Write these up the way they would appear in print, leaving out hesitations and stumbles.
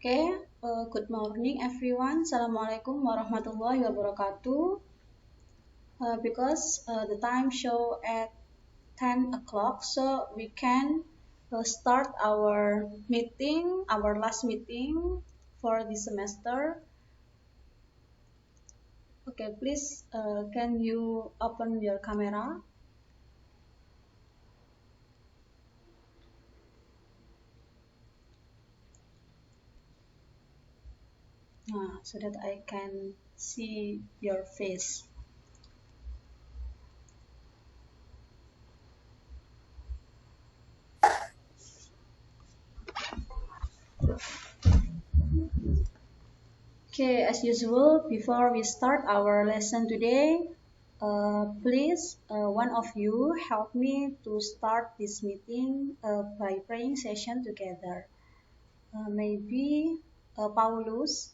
Okay, good morning everyone. Assalamualaikum warahmatullahi wabarakatuh. Because the time show at 10 o'clock, so we can start our meeting, our last meeting for this semester. Okay, please, can you open your camera? So that I can see your face. Okay, as usual, before we start our lesson today, please, one of you help me to start this meeting by praying session together. Maybe Paulus.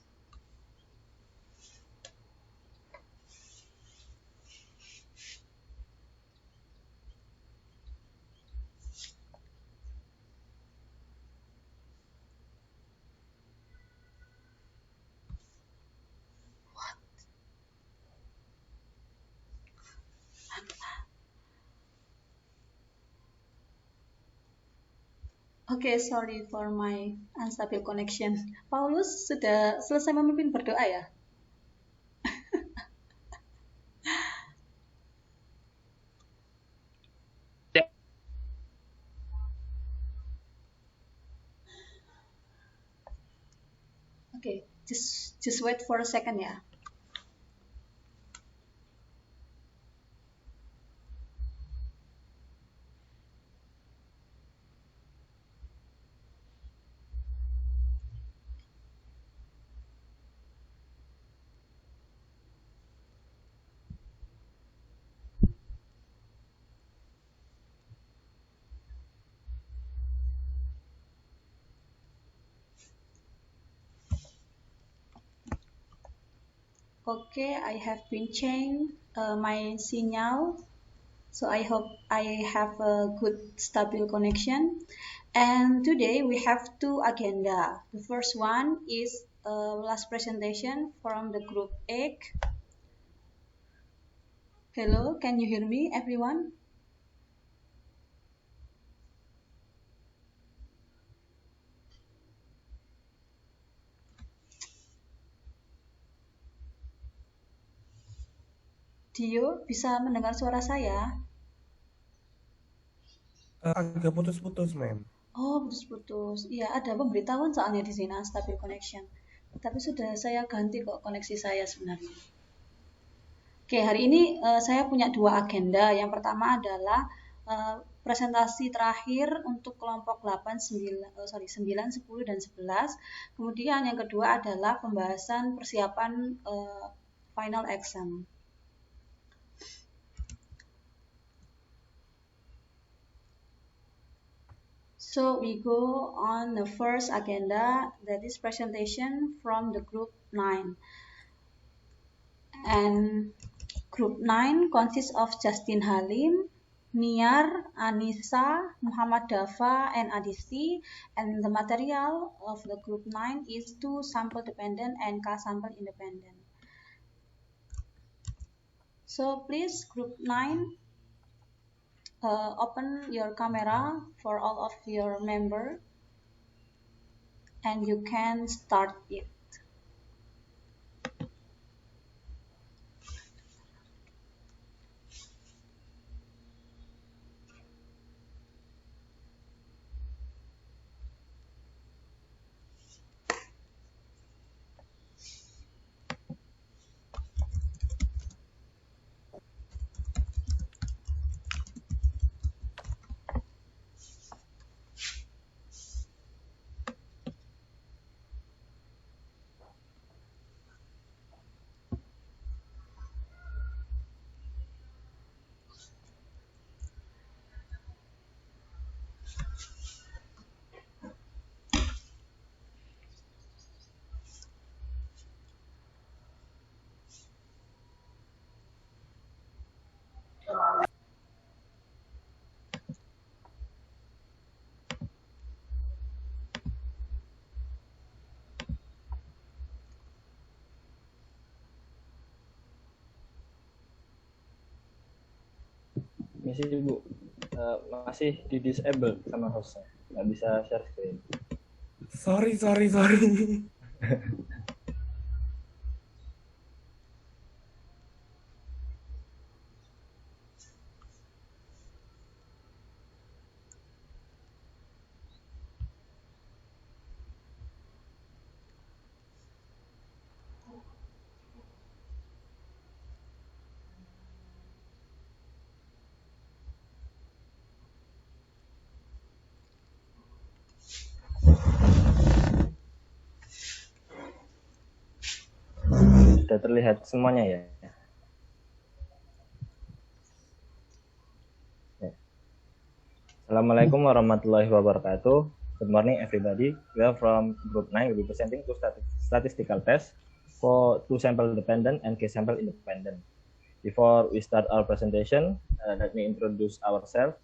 Okay, sorry for my unstable connection. Paulus sudah selesai memimpin berdoa ya? Okay, just wait for a second ya. Okay, I have been changed my signal, so I hope I have a good stable connection. And today we have two agenda. The first one is last presentation from the group 8. Hello, can you hear me, everyone? Dio, bisa mendengar suara saya? Agak putus-putus, Mem. Oh, putus-putus. Iya, ada pemberitahuan soalnya di sini unstable connection. Tapi sudah saya ganti kok koneksi saya sebenarnya. Oke, hari ini saya punya dua agenda. Yang pertama adalah presentasi terakhir untuk kelompok 8, 9, 10, dan 11. Kemudian yang kedua adalah pembahasan persiapan final exam. So we go on the first agenda, that is presentation from the group 9. And group 9 consists of Justin Halim, Niar, Anissa, Muhammad Dafa, and Adisti. And the material of the group 9 is 2 sample dependent and K-sample independent. So please, group 9, open your camera for all of your members, and you can start it. Misi Bu, masih di disable sama hostnya, nggak bisa share screen. Sorry. Sudah terlihat semuanya ya? Assalamualaikum warahmatullahi wabarakatuh. Good morning everybody. We are from group 9. We'll be presenting two statistical tests for two sample dependent and case sample independent. Before we start our presentation, let me introduce ourselves.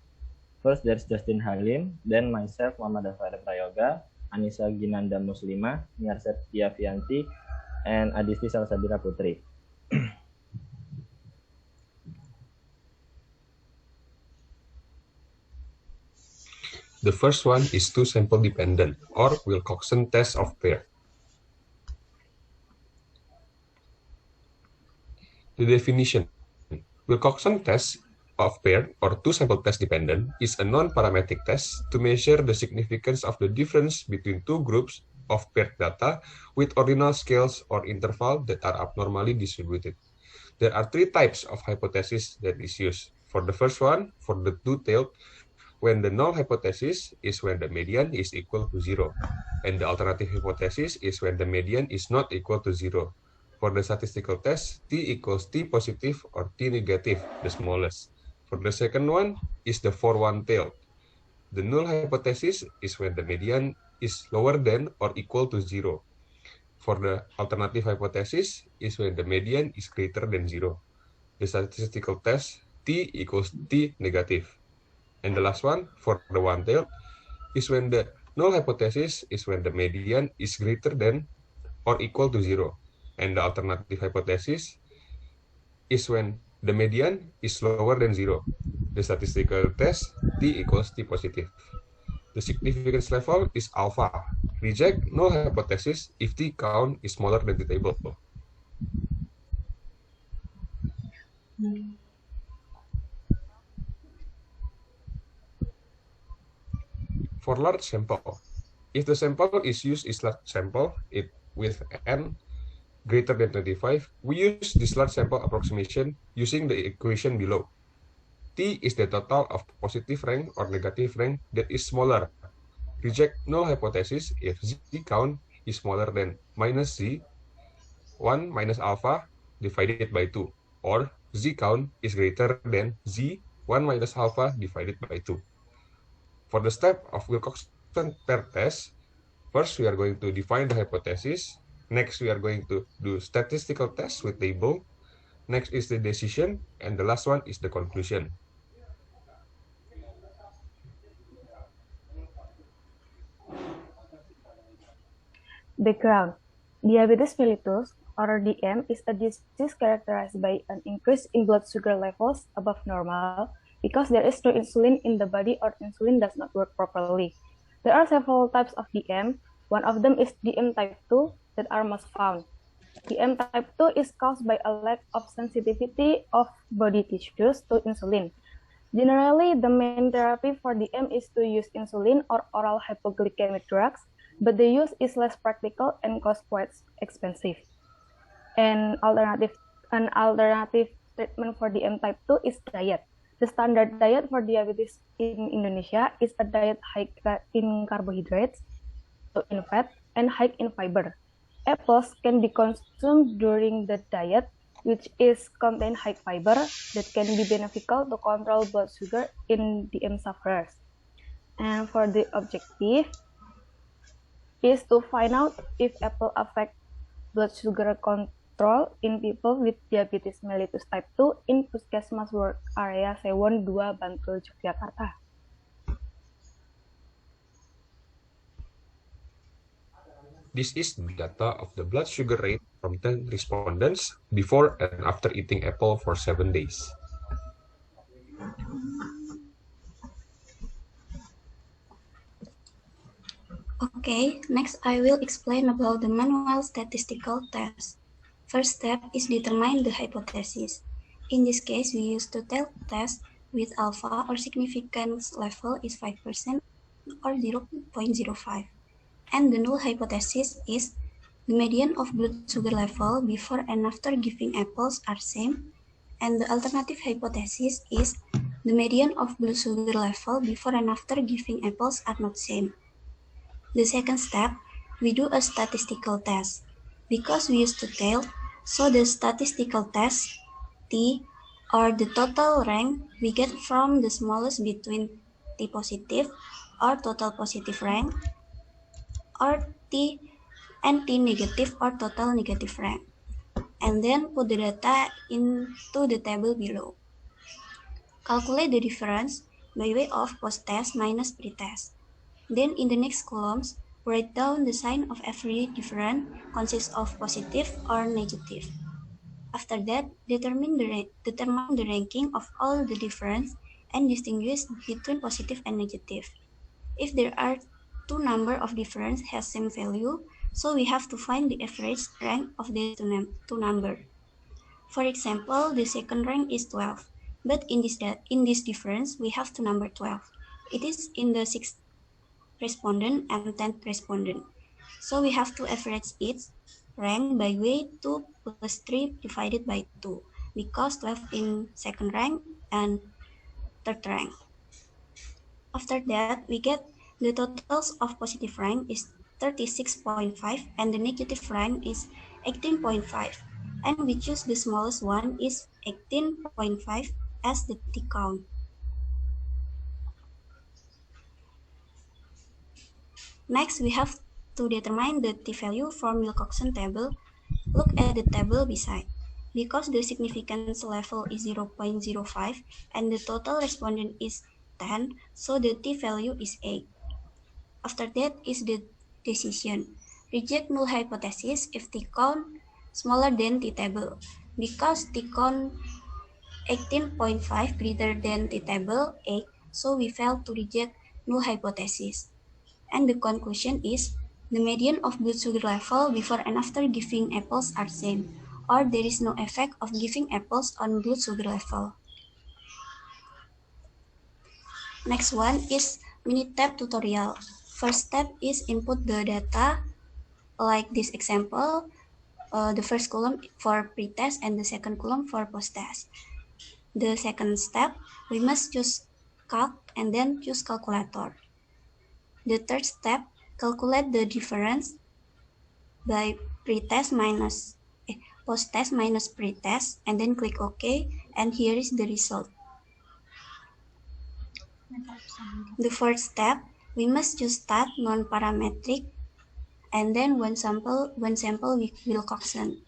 First, there's Justin Halim, then myself, Muhammad Afara Prayoga, Anissa Ginanda Muslima, Niarset Fianti, and Adisti Salsabira Putri. The first one is two sample dependent or Wilcoxon test of pair. The definition: Wilcoxon test of pair or two sample test dependent is a non-parametric test to measure the significance of the difference between two groups of paired data with ordinal scales or interval that are abnormally distributed. There are three types of hypothesis that is used. For the first one, for the two-tailed, when the null hypothesis is when the median is equal to 0, and the alternative hypothesis is when the median is not equal to 0. For the statistical test, t equals t positive or t negative, the smallest. For the second one is the for one-tailed. The null hypothesis is when the median is lower than or equal to 0. For the alternative hypothesis is when the median is greater than 0. The statistical test, t equals t negative. And the last one, for the one-tailed, is when the null hypothesis is when the median is greater than or equal to 0. And the alternative hypothesis is when the median is lower than 0. The statistical test, t equals t positive. The significance level is alpha. Reject null hypothesis if t count is smaller than the table. For large sample, if the sample is used is large sample with n greater than 25, we use this large sample approximation using the equation below. T is the total of positive rank or negative rank that is smaller. Reject null hypothesis if z count is smaller than minus z, 1 minus alpha divided by 2, or z count is greater than z, 1 minus alpha divided by 2. For the step of Wilcoxon pair test, first we are going to define the hypothesis. Next, we are going to do statistical test with table. Next is the decision, and the last one is the conclusion. Background: Diabetes mellitus, or DM, is a disease characterized by an increase in blood sugar levels above normal because there is no insulin in the body or insulin does not work properly. There are several types of DM. One of them is DM type 2 that are most found. DM type 2 is caused by a lack of sensitivity of body tissues to insulin. Generally, the main therapy for DM is to use insulin or oral hypoglycemic drugs, but the use is less practical and cost quite expensive. An alternative treatment for DM type 2 is diet. The standard diet for diabetes in Indonesia is a diet high in carbohydrates, low in fat, and high in fiber. Apples can be consumed during the diet, which is contain high fiber that can be beneficial to control blood sugar in DM sufferers. And for the objective is to find out if apple affect blood sugar control in people with diabetes mellitus type 2 in Puskesmas Work Area Sewon 2, Bantul, Yogyakarta. This is the data of the blood sugar rate from 10 respondents before and after eating apple for 7 days. Okay, next I will explain about the manual statistical test. First step is determine the hypothesis. In this case, we use two-tailed test with alpha or significance level is 5% or 0.05. And the null hypothesis is the median of blood sugar level before and after giving apples are same. And the alternative hypothesis is the median of blood sugar level before and after giving apples are not same. The second step, we do a statistical test. Because we use two-tailed, so the statistical test, T, or the total rank we get from the smallest between T positive or total positive rank, or T and T negative or total negative rank. And then put the data into the table below. Calculate the difference by way of post-test minus pre-test. Then in the next columns, write down the sign of every difference consists of positive or negative. After that, determine the ranking of all the difference and distinguish between positive and negative. If there are two number of difference has same value, so we have to find the average rank of the two number. For example, the second rank is 12, but in this difference we have to number 12. It is in the sixth respondent and 10th respondent. So we have to average each rank by way 2 plus 3 divided by 2 because 12 in second rank and third rank. After that, we get the totals of positive rank is 36.5 and the negative rank is 18.5, and we choose the smallest one is 18.5 as the T count. Next, we have to determine the t-value from Wilcoxon table. Look at the table beside. Because the significance level is 0.05 and the total respondent is 10, so the t-value is 8. After that is the decision. Reject null hypothesis if t count smaller than t table. Because t count 18.5 greater than t table 8, so we fail to reject null hypothesis. And the conclusion is the median of blood sugar level before and after giving apples are same, or there is no effect of giving apples on blood sugar level. Next one is Minitab tutorial. First step is input the data like this example, the first column for pre-test and the second column for post-test. The second step, we must choose calc and then choose calculator. The third step, calculate the difference by post-test minus pre-test, and then click OK, and here is the result. The fourth step, we must choose stat non-parametric, and then one sample with Wilcoxon.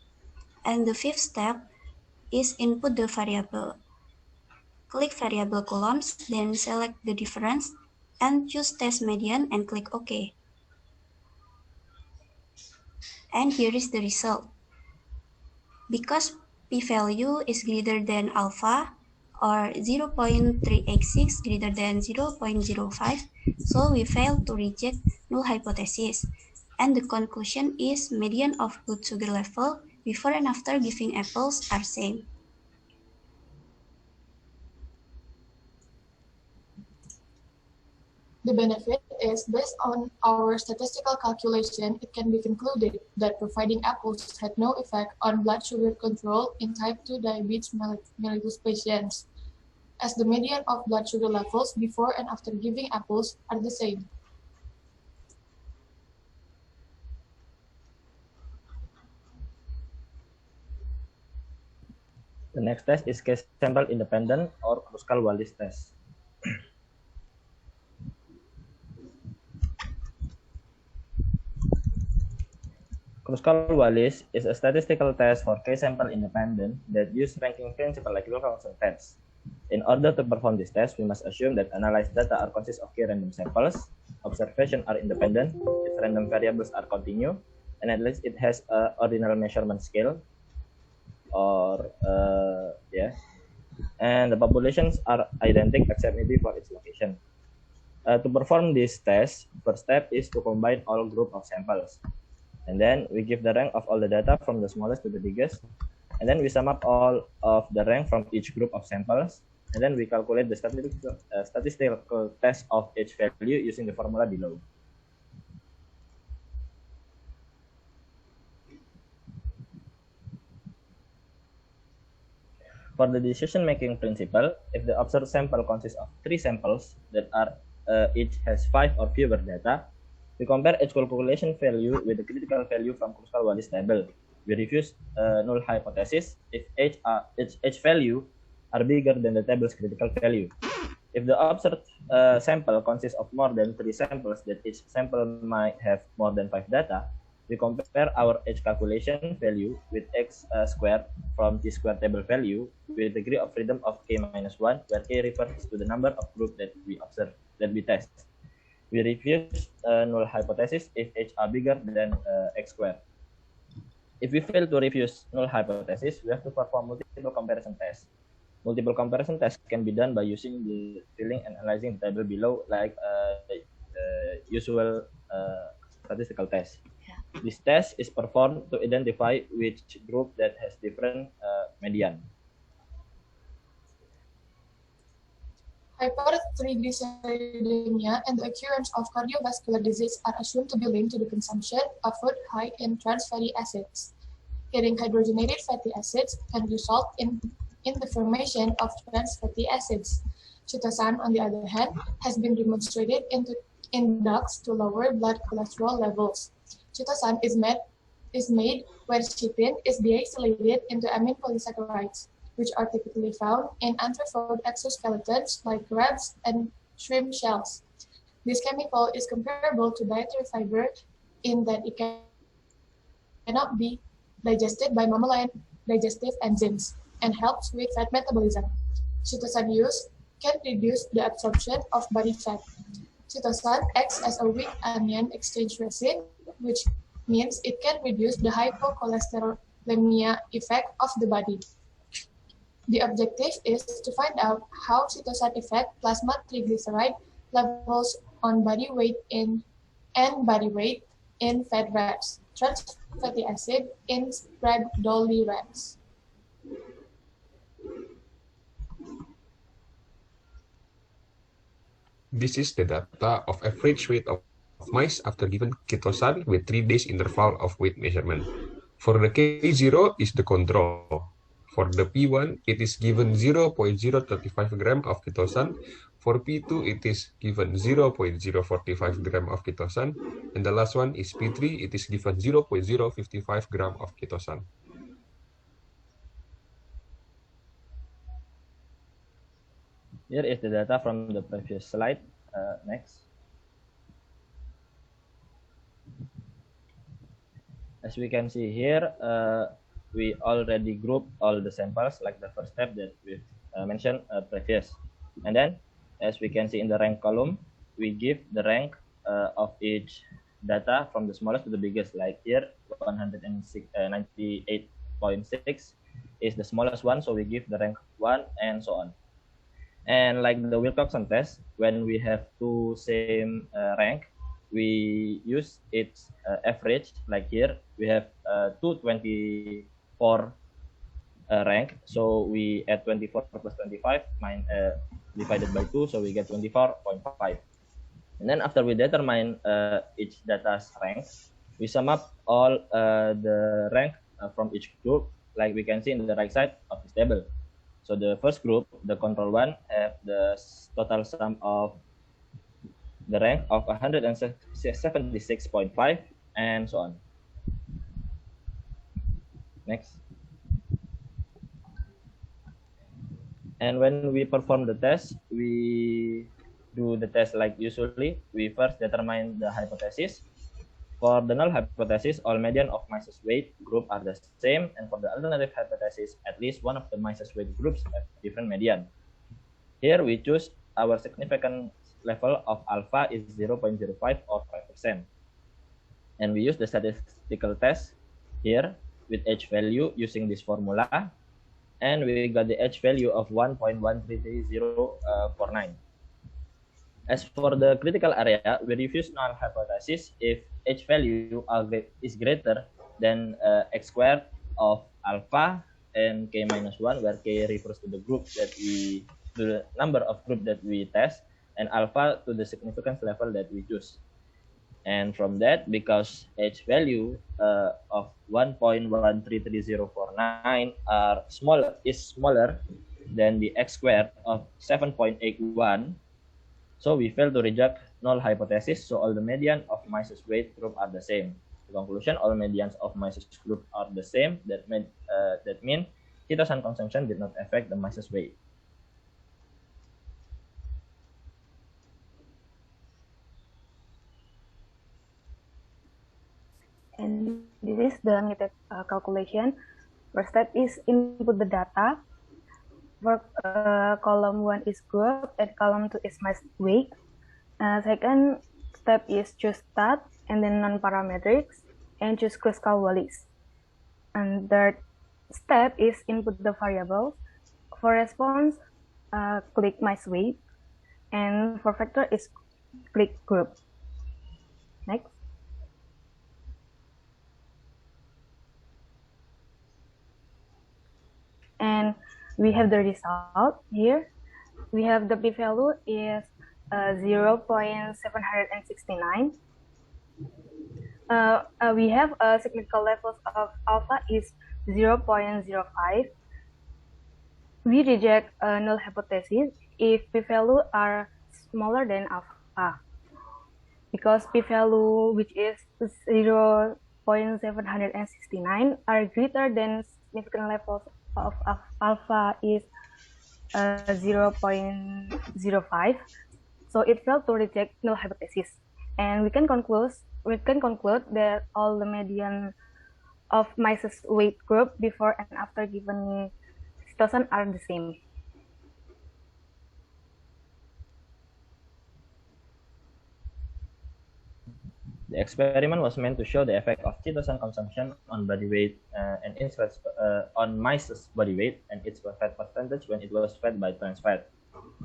And the fifth step is input the variable. Click variable columns, then select the difference, and choose test median and click OK. And here is the result. Because p-value is greater than alpha or 0.386 greater than 0.05, so we fail to reject null hypothesis. And the conclusion is median of blood sugar level before and after giving apples are same. The benefit is based on our statistical calculation, it can be concluded that providing apples had no effect on blood sugar control in type 2 diabetes mellitus patients, as the median of blood sugar levels before and after giving apples are the same. The next test is case sample independent or Kruskal-Wallis test. Kruskal-Wallis is a statistical test for case sample independent that use ranking principle like Wilcoxon test. In order to perform this test, we must assume that analyzed data are consist of k random samples, observations are independent, its random variables are continue, and at least it has a ordinal measurement scale, or and the populations are identical except maybe for its location. To perform this test, first step is to combine all group of samples. And then we give the rank of all the data from the smallest to the biggest. And then we sum up all of the rank from each group of samples. And then we calculate the statistical test of each value using the formula below. For the decision-making principle, if the observed sample consists of 3 samples that are each has 5 or fewer data, we compare each calculation value with the critical value from Kruskal-Wallis table. We refuse null hypothesis if each value are bigger than the table's critical value. If the observed sample consists of more than 3 samples that each sample might have more than 5 data, we compare our H calculation value with x squared from t squared table value with degree of freedom of k minus 1, where k refers to the number of groups that we observe, that we test. We refuse null hypothesis if h are bigger than x squared. If we fail to refuse null hypothesis, we have to perform multiple comparison tests. Multiple comparison tests can be done by using the filling and analyzing the table below, like usual statistical test. This test is performed to identify which group that has different median. Hypertriglyceridemia and the occurrence of cardiovascular disease are assumed to be linked to the consumption of food high in trans fatty acids. Eating hydrogenated fatty acids can result in the formation of trans fatty acids. Chitosan, on the other hand, has been demonstrated in dogs to lower blood cholesterol levels. Chitosan is made where chitin is deacylated into amine polysaccharides, which are typically found in arthropod exoskeletons like crabs and shrimp shells. This chemical is comparable to dietary fiber in that it cannot be digested by mammalian digestive enzymes and helps with fat metabolism. Chitosan use can reduce the absorption of body fat. Chitosan acts as a weak anion exchange resin, which means it can reduce the hypocholesterolemia effect of the body. The objective is to find out how chitosan affect plasma triglyceride levels on body weight in fat rats, trans fatty acid in Sprague-Dawley rats. This is the data of average weight of mice after given chitosan with 3 days interval of weight measurement. For the K0 is the control. For the P1, it is given 0.035 gram of chitosan. For P2, it is given 0.045 gram of chitosan. And the last one is P3, it is given 0.055 gram of chitosan. Here is the data from the previous slide. Next. As we can see here, we already grouped all the samples like the first step that we mentioned previous. And then, as we can see in the rank column, we give the rank of each data from the smallest to the biggest. Like here, 198.6 is the smallest one, so we give the rank 1 and so on. And like the Wilcoxon test, when we have two same rank, we use its average. Like here, we have 224 rank, so we add 24 plus 25 divided by 2, so we get 24.5. And then after we determine each data's rank, we sum up all the rank from each group, like we can see in the right side of this table. So the first group, the control one, have the total sum of the rank of 176.5 and so on. Next. And when we perform the test, we do the test like usually. We first determine the hypothesis. For the null hypothesis, all median of mice's weight group are the same, and for the alternative hypothesis, at least one of the mice's weight groups have different median. Here we choose our significance level of alpha is 0.05 or 5%. And we use the statistical test here with H value using this formula, and we got the H value of 1.13349. As for the critical area, we refuse null hypothesis if H value is greater than x squared of alpha and k minus 1, where k refers to the number of group that we test, and alpha to the significance level that we choose. And from that, because H value of 1.133049 is smaller than the x squared of 7.81, so we fail to reject null hypothesis. So all the median of Mises weight group are the same. The conclusion: all medians of Mises group are the same. That means chitosan consumption did not affect the Mises weight. And this is the method calculation. First step is input the data. For column 1 is group and column 2 is mass weight. Second step is choose stat and then non-parametrics and choose Kruskal Wallis. And third step is input the variables. For response, click mass weight, and for vector is click group. Next. And we have the result here. We have the p-value is 0.769. We have significant levels of alpha is 0.05. We reject null hypothesis if p-value are smaller than alpha, because p-value which is 0.769 are greater than significant levels of alpha is 0.05, so it failed to reject null hypothesis, and we can conclude that all the median of Mises weight group before and after given chitosan are the same. The experiment was meant to show the effect of chitosan consumption on body weight and insights on Mises body weight and its fat percentage when it was fed by trans fat.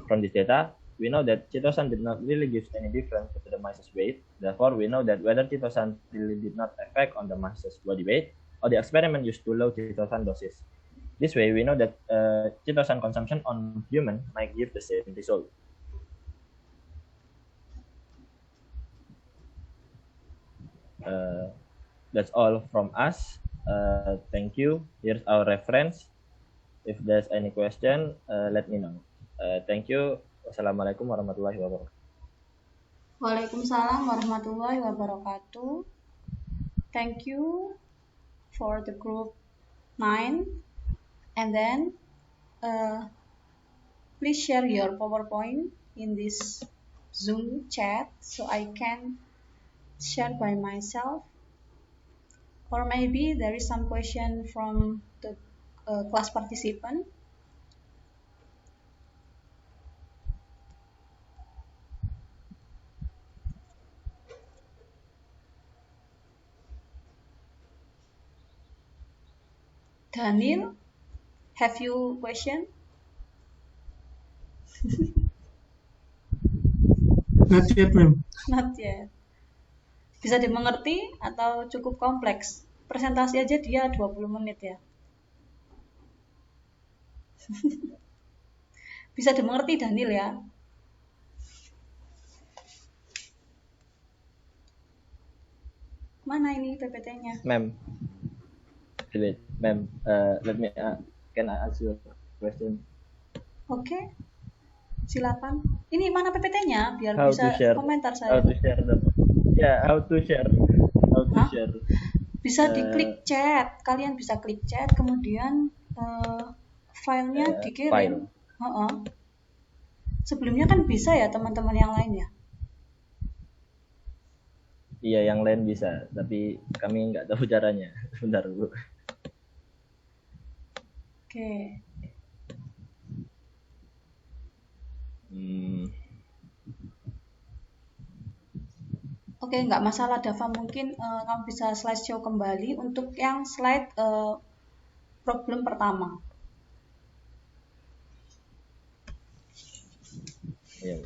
From this data, we know that chitosan did not really give any difference to the Mises weight. Therefore, we know that whether chitosan really did not affect on the Mises body weight or the experiment used too low chitosan doses. This way, we know that chitosan consumption on human might give the same result. That's all from us. Thank you. Here's our reference. If there's any question, let me know. Thank you. Wassalamualaikum warahmatullahi wabarakatuh. Waalaikumsalam warahmatullahi wabarakatuh. Thank you for the group 9. And then please share your PowerPoint in this Zoom chat so I can share by myself. Or maybe there is some question from the class participant. Daniel, have you question? Not yet, ma'am. Not yet. Bisa dimengerti atau cukup kompleks? Presentasi aja dia 20 menit ya. Bisa dimengerti Daniel ya? Mana ini PPT-nya? Ma'am, let me can I ask you a question? Oke. Silakan. Ini mana PPT-nya biar How bisa to share, komentar saya. how to share Bisa diklik chat. Kalian bisa klik chat, kemudian filenya dikirim. File. Sebelumnya kan bisa ya teman-teman yang lain ya? Iya, yang lain bisa, tapi kami nggak tahu caranya. Sebentar, Bu. Oke. Oke, nggak masalah Dava, mungkin kamu bisa slideshow kembali untuk yang slide problem pertama. Iya.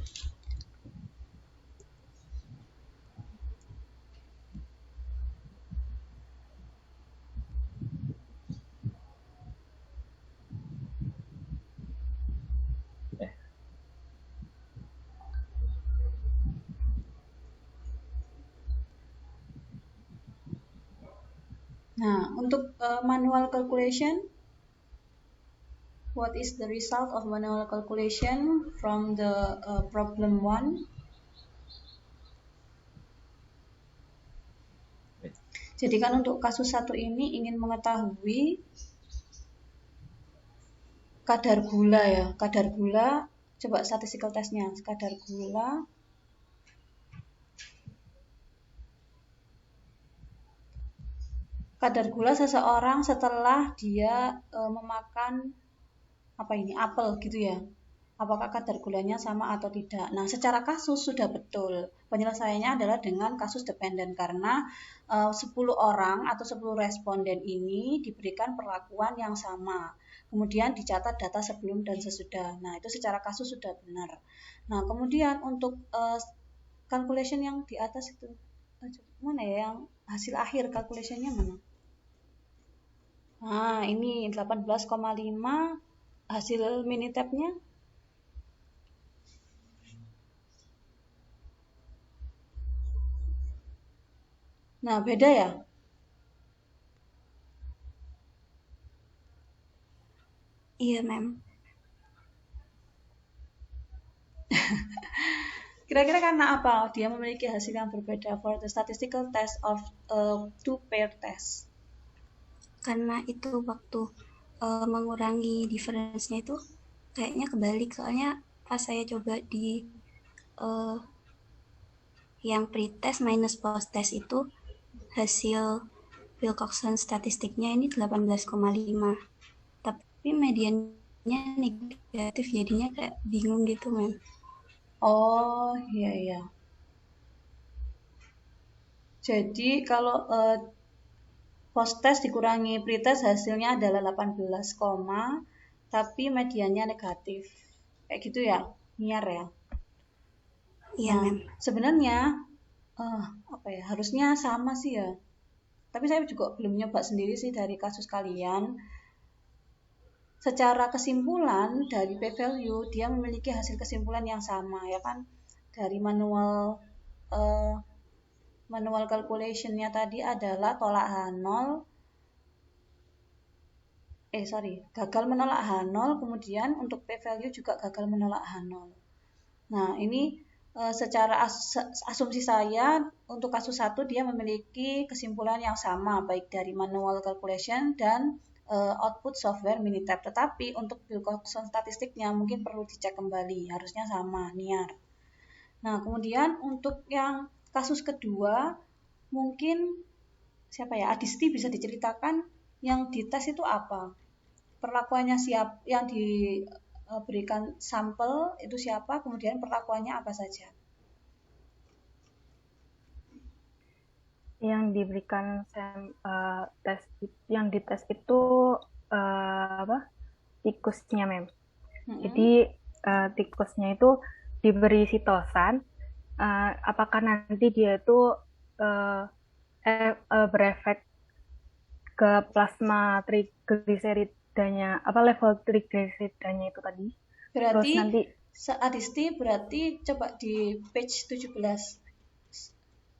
Nah, untuk manual calculation, what is the result of manual calculation from the problem 1? Jadi kan untuk kasus 1 ini ingin mengetahui kadar gula ya. Kadar gula, coba statistical testnya. Kadar gula seseorang setelah dia memakan apel gitu ya. Apakah kadar gulanya sama atau tidak? Nah, secara kasus sudah betul. Penyelesaiannya adalah dengan kasus dependen karena 10 orang atau 10 responden ini diberikan perlakuan yang sama. Kemudian dicatat data sebelum dan sesudah. Nah, itu secara kasus sudah benar. Nah, kemudian untuk calculation yang di atas itu mana ya, yang hasil akhir calculationnya mana? Nah, ini 18,5 hasil Minitab-nya. Nah, beda ya? Iya, ma'am. Kira-kira karena apa dia memiliki hasil yang berbeda for the statistical test of two pair test? Karena itu waktu mengurangi difference-nya itu kayaknya kebalik. Soalnya pas saya coba di yang pre-test minus post-test itu hasil Wilcoxon statistiknya ini 18,5. Tapi mediannya negatif, jadinya kayak bingung gitu, men. Oh, iya. Jadi kalau post-test dikurangi pre-test hasilnya adalah 18, tapi mediannya negatif. Kayak gitu ya, niar ya. Iya, ma'am. Sebenarnya harusnya sama sih ya. Tapi saya juga belum nyoba sendiri sih dari kasus kalian. Secara kesimpulan dari p-value dia memiliki hasil kesimpulan yang sama ya kan. Dari manual calculation-nya tadi adalah tolak H0. Gagal menolak H0, kemudian untuk p-value juga gagal menolak H0. Nah, ini secara asumsi saya untuk kasus 1 dia memiliki kesimpulan yang sama baik dari manual calculation dan output software Minitab. Tetapi untuk Wilcoxon statistiknya mungkin perlu dicek kembali, harusnya sama, niar. Nah, kemudian untuk yang kasus kedua mungkin siapa ya? Adisti bisa diceritakan yang dites itu apa? Perlakuannya yang diberikan sampel itu siapa, kemudian perlakuannya apa saja? Yang diberikan yang dites itu tikusnya, mem. Jadi tikusnya itu diberi sitosan. Apakah nanti dia itu berefek ke plasma trigliseridanya, level trigliseridanya itu tadi. Berarti terus nanti Adisti berarti coba di page 17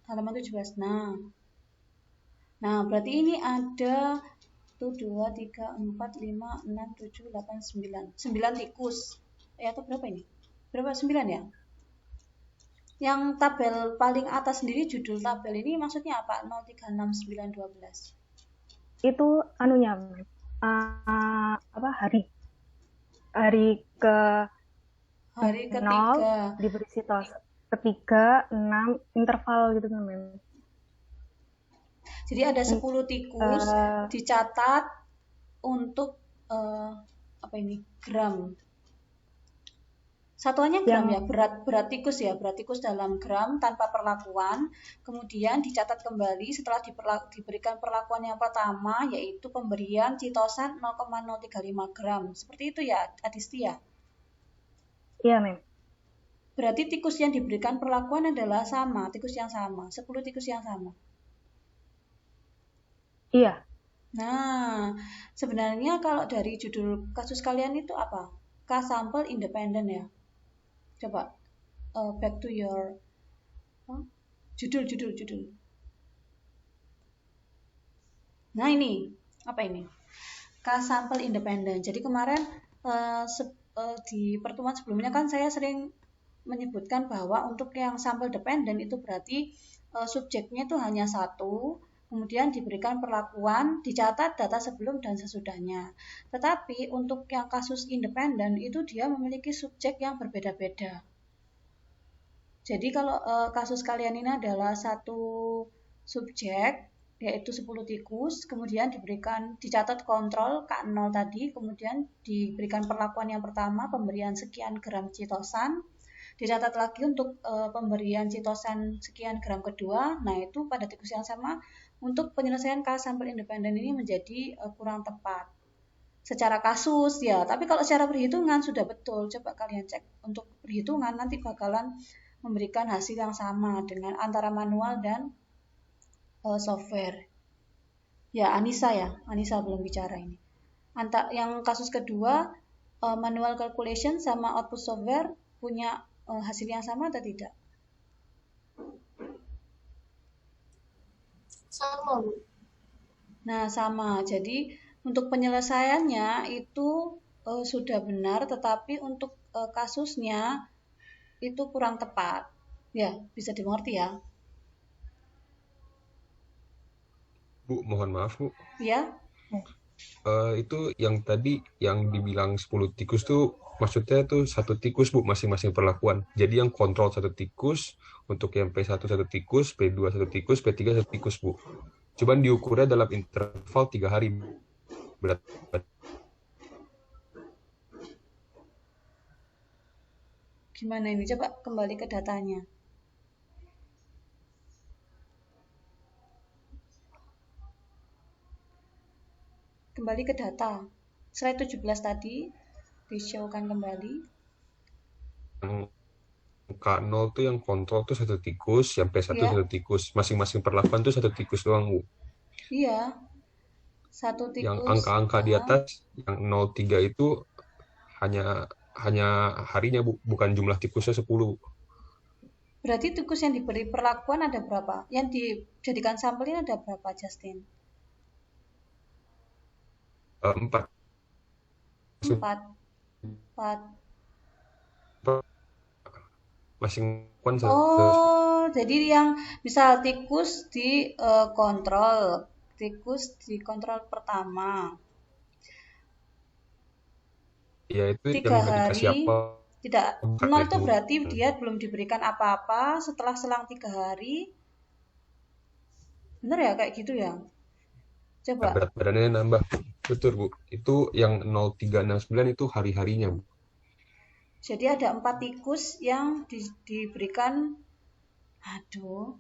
halaman 17. Nah berarti ini ada 1, 2, 3, 4, 5, 6, 7, 8, 9 tikus atau berapa ini? Berapa? 9 ya? Yang tabel paling atas sendiri judul tabel ini maksudnya apa? 0, 3, 6, 9, 12 itu anunya hari ketiga diberi sitos, ketiga 6 interval gitu kan, mem. Jadi ada 10 tikus dicatat untuk gram. Satuannya gram ya, berat tikus ya, berat tikus dalam gram tanpa perlakuan. Kemudian dicatat kembali setelah diberikan perlakuan yang pertama, yaitu pemberian citosan 0,035 gram. Seperti itu ya, Adisti ya? Iya, mem. Berarti tikus yang diberikan perlakuan adalah sama, tikus yang sama, 10 tikus yang sama. Iya. Nah, sebenarnya kalau dari judul kasus kalian itu apa? K-sample independent ya? Coba back to your judul. Nah ini, apa ini? K-sampel independen. Jadi kemarin di pertemuan sebelumnya kan saya sering menyebutkan bahwa untuk yang sampel dependen itu berarti subjeknya itu hanya satu, kemudian diberikan perlakuan, dicatat data sebelum dan sesudahnya. Tetapi untuk yang kasus independen itu dia memiliki subjek yang berbeda-beda. Jadi kalau kasus kalian ini adalah satu subjek, yaitu 10 tikus, kemudian dicatat kontrol K0 tadi, kemudian diberikan perlakuan yang pertama, pemberian sekian gram citosan, dicatat lagi untuk pemberian citosan sekian gram kedua. Nah itu pada tikus yang sama untuk penyelesaian K-sampel independen ini menjadi kurang tepat secara kasus ya, tapi kalau secara perhitungan sudah betul. Coba kalian cek untuk perhitungan, nanti bakalan memberikan hasil yang sama dengan antara manual dan software. Ya Anissa belum bicara ini. Yang kasus kedua, manual calculation sama output software punya hasil yang sama atau tidak? Sama, Bu. Nah, sama. Jadi, untuk penyelesaiannya itu sudah benar, tetapi untuk kasusnya itu kurang tepat. Ya, bisa dimengerti ya? Bu, mohon maaf, Bu. Ya? Itu yang tadi yang dibilang 10 tikus tuh maksudnya tuh satu tikus, Bu, masing-masing perlakuan. Jadi yang kontrol satu tikus, untuk yang P1 satu tikus, P2 satu tikus, P3 satu tikus, Bu. Cuman diukurnya dalam interval 3 hari. Berat. Gimana ini? Coba kembali ke datanya. Kembali ke data. Slide 17 tadi, di-show-kan kembali. K0 tuh yang kontrol tuh satu tikus, yang P1 Iya. satu tikus. Masing-masing perlakuan tuh satu tikus doang, Bu. Iya. Satu tikus. Yang angka-angka di atas, yang 03 itu hanya harinya, Bu, bukan jumlah tikusnya 10. Berarti tikus yang diberi perlakuan ada berapa? Yang dijadikan sampelnya ada berapa, Justin? 4. 4. Masing-masing Oh, jadi yang misal tikus dikontrol, tikus dikontrol pertama. ya itu 3 yang nggak dikasih hari, apa tidak, bukan 0 itu itu. berarti dia belum diberikan apa-apa setelah selang 3 hari. Bener ya kayak gitu ya? Coba. Berat badannya nambah, betul, Bu. Itu yang 0369 itu hari-harinya, Bu. Jadi ada 4 tikus yang diberikan, aduh.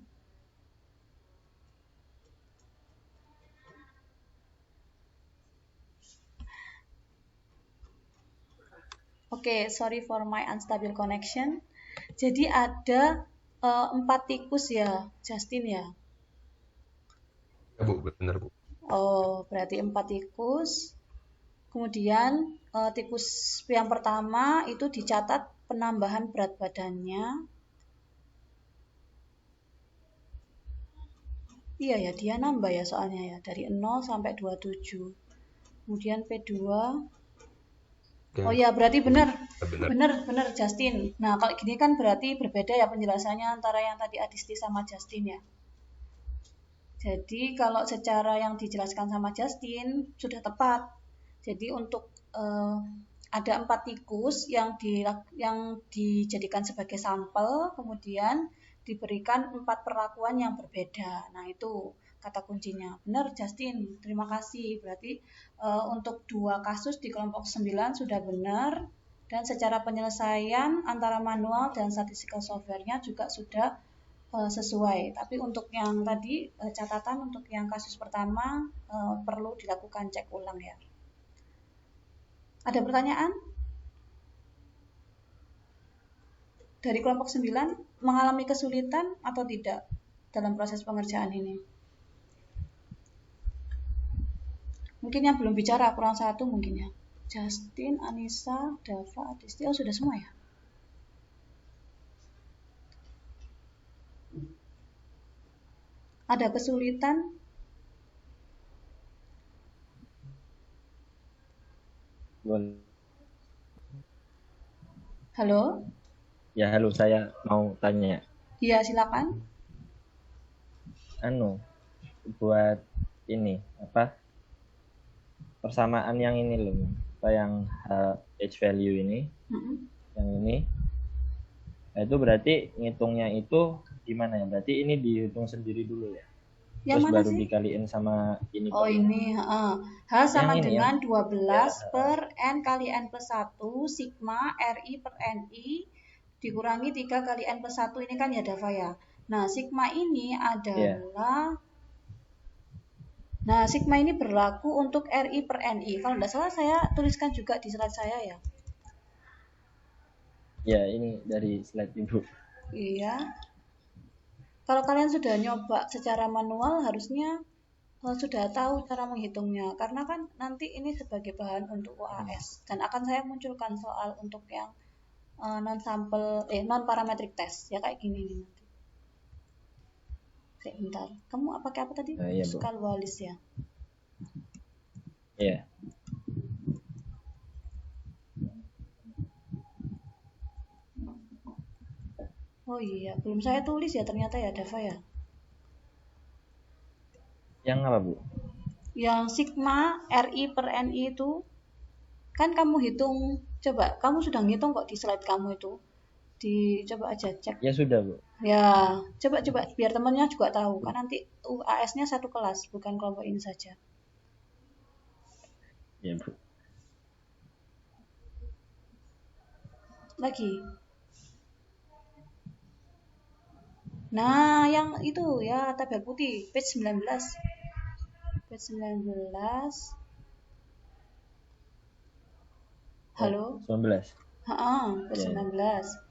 Oke, sorry for my unstable connection. Jadi ada 4 tikus ya, Justin ya? Ya, Bu, benar, Bu. Oh, berarti 4 tikus. Kemudian tikus yang pertama itu dicatat penambahan berat badannya. Iya ya, dia nambah ya soalnya ya, dari 0 sampai 27. Kemudian P2. Ya, Oh ya, berarti benar. benar. Benar Justin. Nah, kalau gini kan berarti berbeda ya penjelasannya antara yang tadi Adisti sama Justin ya. Jadi kalau secara yang dijelaskan sama Justin sudah tepat. Jadi untuk ada 4 tikus yang dijadikan sebagai sampel, kemudian diberikan 4 perlakuan yang berbeda. Nah itu kata kuncinya. Benar Justin, terima kasih. Berarti untuk 2 kasus di kelompok 9 sudah benar, dan secara penyelesaian antara manual dan statistical software-nya juga sudah sesuai. Tapi untuk yang tadi catatan untuk yang kasus pertama perlu dilakukan cek ulang ya. Ada pertanyaan? Dari kelompok 9 mengalami kesulitan atau tidak dalam proses pengerjaan ini? Mungkin yang belum bicara kurang 1 mungkin ya. Justin, Anissa, Dava, Adisti, sudah semua ya? Ada kesulitan? boleh. Halo? Ya, halo, saya mau tanya. Iya, silakan. Buat ini, apa, persamaan yang ini loh, apa yang H value ini, yang ini, nah, itu berarti ngitungnya itu gimana ya? Berarti ini dihitung sendiri dulu ya? Yang Terus mana baru sih? dikaliin sama ini. Oh, ini. H sama Yang ini, dengan 12 ya. per N kali N plus 1 sigma RI per NI dikurangi 3 kali N plus 1 ini kan ya Dava ya. Nah, sigma ini adalah Nah, sigma ini berlaku untuk RI per NI. Kalau tidak salah saya tuliskan juga di slide saya ya. Ya, ini dari slide Ibu. Iya. Kalau kalian sudah nyoba secara manual harusnya sudah tahu cara menghitungnya. Karena kan nanti ini sebagai bahan untuk UAS. Dan akan saya munculkan soal untuk yang non parametric test ya kayak gini nih nanti. Bentar, kamu pakai apa tadi? Iya, Bu. Skal Wallis ya. Iya. Oh iya, belum saya tulis ya ternyata ya Dava ya. Yang apa, Bu? Yang sigma RI per NI itu kan kamu hitung, coba kamu sudah ngitung kok di slide kamu itu. Coba aja cek. Ya sudah, Bu. Ya, coba biar temennya juga tahu kan nanti UAS-nya satu kelas bukan kelompok ini saja. Ya, Bu. Lagi. Nah, yang itu ya tabel putih, page 19. Page 19. Halo? 19. Page 19.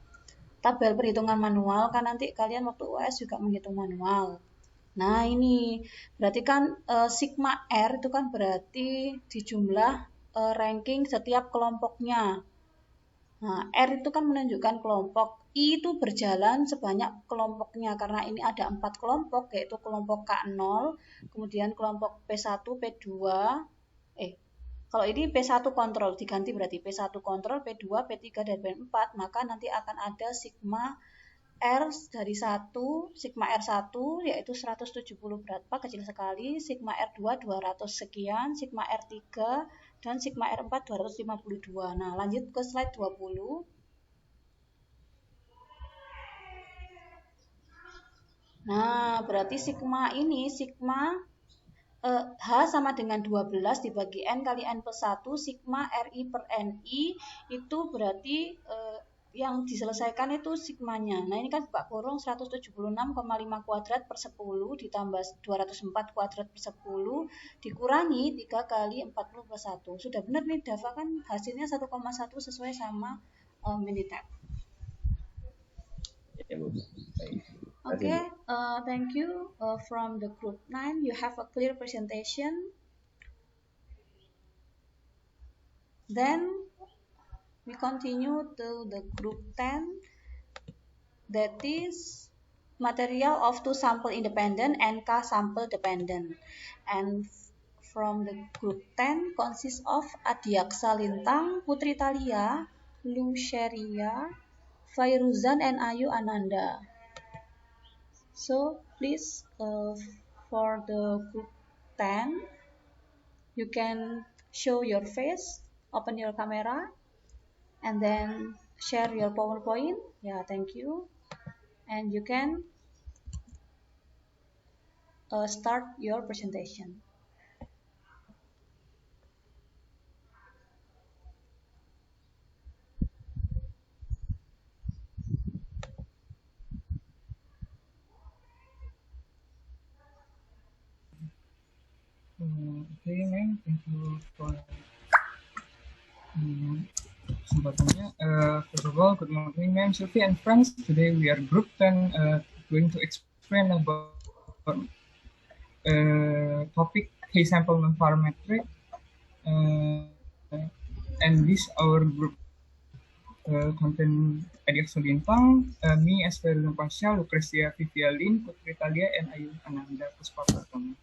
Tabel perhitungan manual kan nanti kalian waktu UAS juga menghitung manual. Nah, ini berarti kan sigma R itu kan berarti di jumlah ranking setiap kelompoknya. Nah, R itu kan menunjukkan kelompok, I itu berjalan sebanyak kelompoknya, karena ini ada 4 kelompok, yaitu kelompok K0, kemudian kelompok P1, P2, kalau ini P1 kontrol, diganti berarti P1 kontrol, P2, P3, dan P4, maka nanti akan ada sigma R dari 1, sigma R1 yaitu 170 berapa, kecil sekali, sigma R2 200 sekian, sigma R3 dan sigma R4 252. Nah, lanjut ke slide 20. Nah, berarti sigma ini, sigma H sama dengan 12 dibagi N kali N plus 1, sigma RI per NI, itu berarti yang diselesaikan itu sigmanya. Nah, ini kan buka kurung 176,5 kuadrat per 10 ditambah 204 kuadrat per 10 dikurangi 3 kali 40 plus 1. Sudah benar nih Dava kan hasilnya 1,1 sesuai sama Minitab. Ya, Bu. Okay, thank you. From the group 9, you have a clear presentation. Then we continue to the group 10, that is material of 2 sample independent and K sample dependent. And from the group 10 consists of Adiaksa Lintang, Putri Talia, Lu Sheria, Fairuzan, and Ayu Ananda. So please, for the group 10, you can show your face, open your camera, and then share your PowerPoint. Yeah, thank you. And you can start your presentation. Okay, ma'am. Thank you for kesempatannya. First of all, good morning, ma'am, Sophie and friends. Today we are group 10 going to explain about topic K-sample non-parametric. And this our group contain Adiaksa Lintang, me as well as Pasha, Lucrecia Vivialin, Putri Talia, and Ayu Ananda Puspapratama.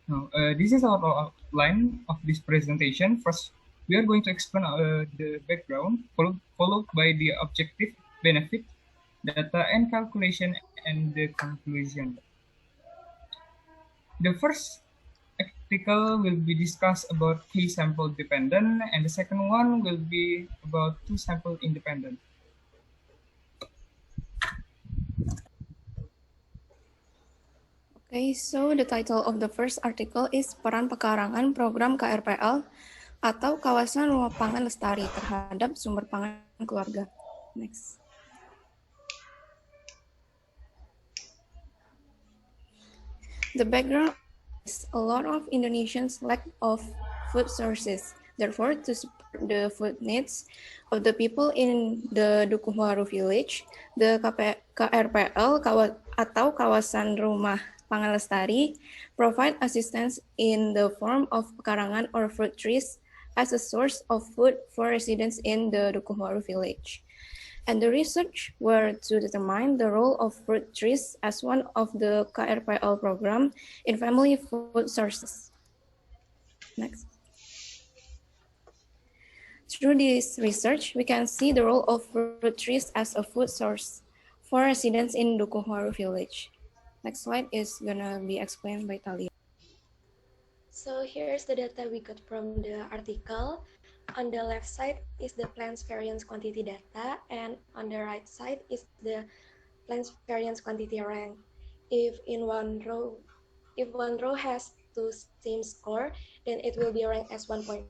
Now, this is our outline of this presentation. First, we are going to explain the background, followed by the objective, benefit, data and calculation, and the conclusion. The first article will be discussed about k-sample dependent, and the second one will be about two-sample independent. Okay, so the title of the first article is Peran Pekarangan Program KRPL atau Kawasan Rumah Pangan Lestari terhadap Sumber Pangan Keluarga. Next. The background is a lot of Indonesians lack of food sources. Therefore, to support the food needs of the people in the Dukuhwaru village, the KRPL atau Kawasan Rumah Pangan Lestari provide assistance in the form of pekarangan or fruit trees as a source of food for residents in the Dukuhwaru village. And the research were to determine the role of fruit trees as one of the KRPL program in family food sources. Next. Through this research, we can see the role of fruit trees as a food source for residents in Dukuhwaru village. Next slide is gonna be explained by Talia. So here's the data we got from the article. On the left side is the plants variance quantity data, and on the right side is the plants variance quantity rank. If one row has two same score, then it will be ranked as 1.5,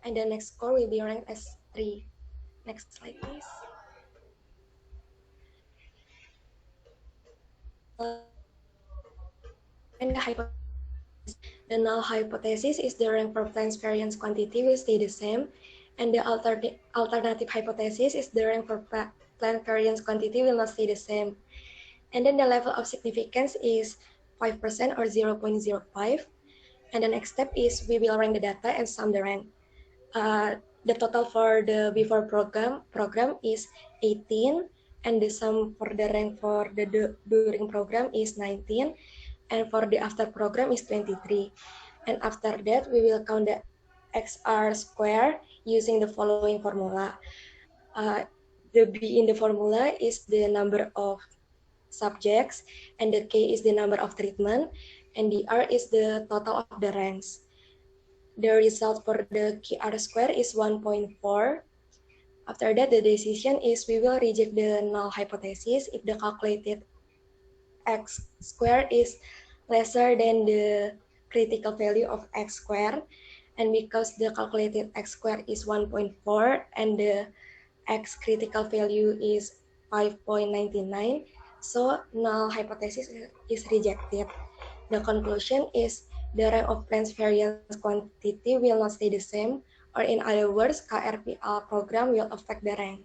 and the next score will be ranked as 3. Next slide, please. And the null hypothesis is the rank for plants variance quantity will stay the same, and the alternative hypothesis is the rank for plant variance quantity will not stay the same. And then the level of significance is 5% or 0.05. And the next step is we will rank the data and sum the rank. The total for the before program is 18, and the sum for the rank for the during program is 19, and for the after program is 23. And after that, we will count the XR square using the following formula. The B in the formula is the number of subjects, and the K is the number of treatment, and the R is the total of the ranks. The result for the QR square is 1.4. After that, the decision is we will reject the null hypothesis if the calculated X square is lesser than the critical value of X square. And because the calculated X square is 1.4 and the X critical value is 5.99, so null hypothesis is rejected. The conclusion is the rank of plants variance quantity will not stay the same, or in other words, KRPL program will affect the rank.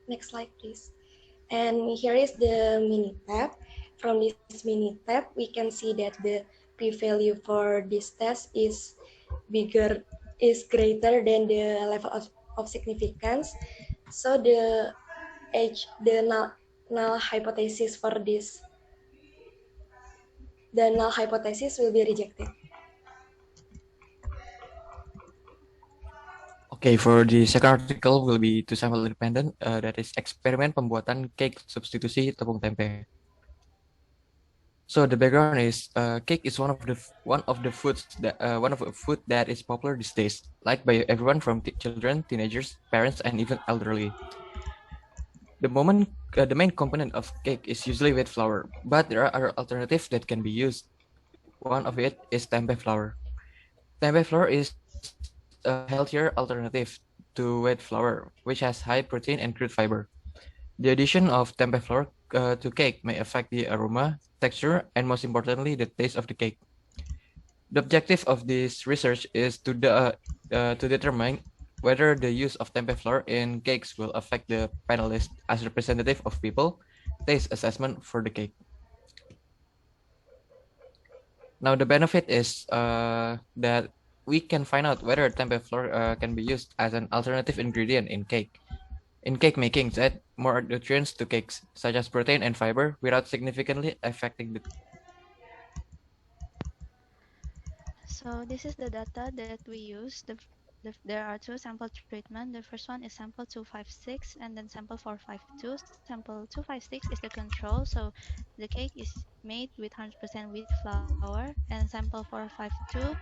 Next slide, please. And here is the mini tab. From this mini tab, we can see that the p-value for this test is greater than the level of significance. So the null hypothesis for this, the null hypothesis will be rejected. Okay, for the second article will be two sample independent, that is eksperimen pembuatan cake substitusi tepung tempe. So the background is cake is one of the food that is popular these days, liked by everyone from children, teenagers, parents, and even elderly. The main component of cake is usually wheat flour, but there are other alternatives that can be used. One of it is tempe flour. Tempe flour is a healthier alternative to wheat flour, which has high protein and crude fiber. The addition of tempe flour to cake may affect the aroma, texture, and most importantly, the taste of the cake. The objective of this research is to determine whether the use of tempe flour in cakes will affect the panelists as representative of people taste assessment for the cake. Now the benefit is that we can find out whether tempe flour can be used as an alternative ingredient in cake. in cake making to add more nutrients to cakes, such as protein and fiber, without significantly affecting the. So this is the data that we use. There are two sample treatment. The first one is sample 256 and then sample 452. Sample 256 is the control. So the cake is made with 100% wheat flour, and sample 452,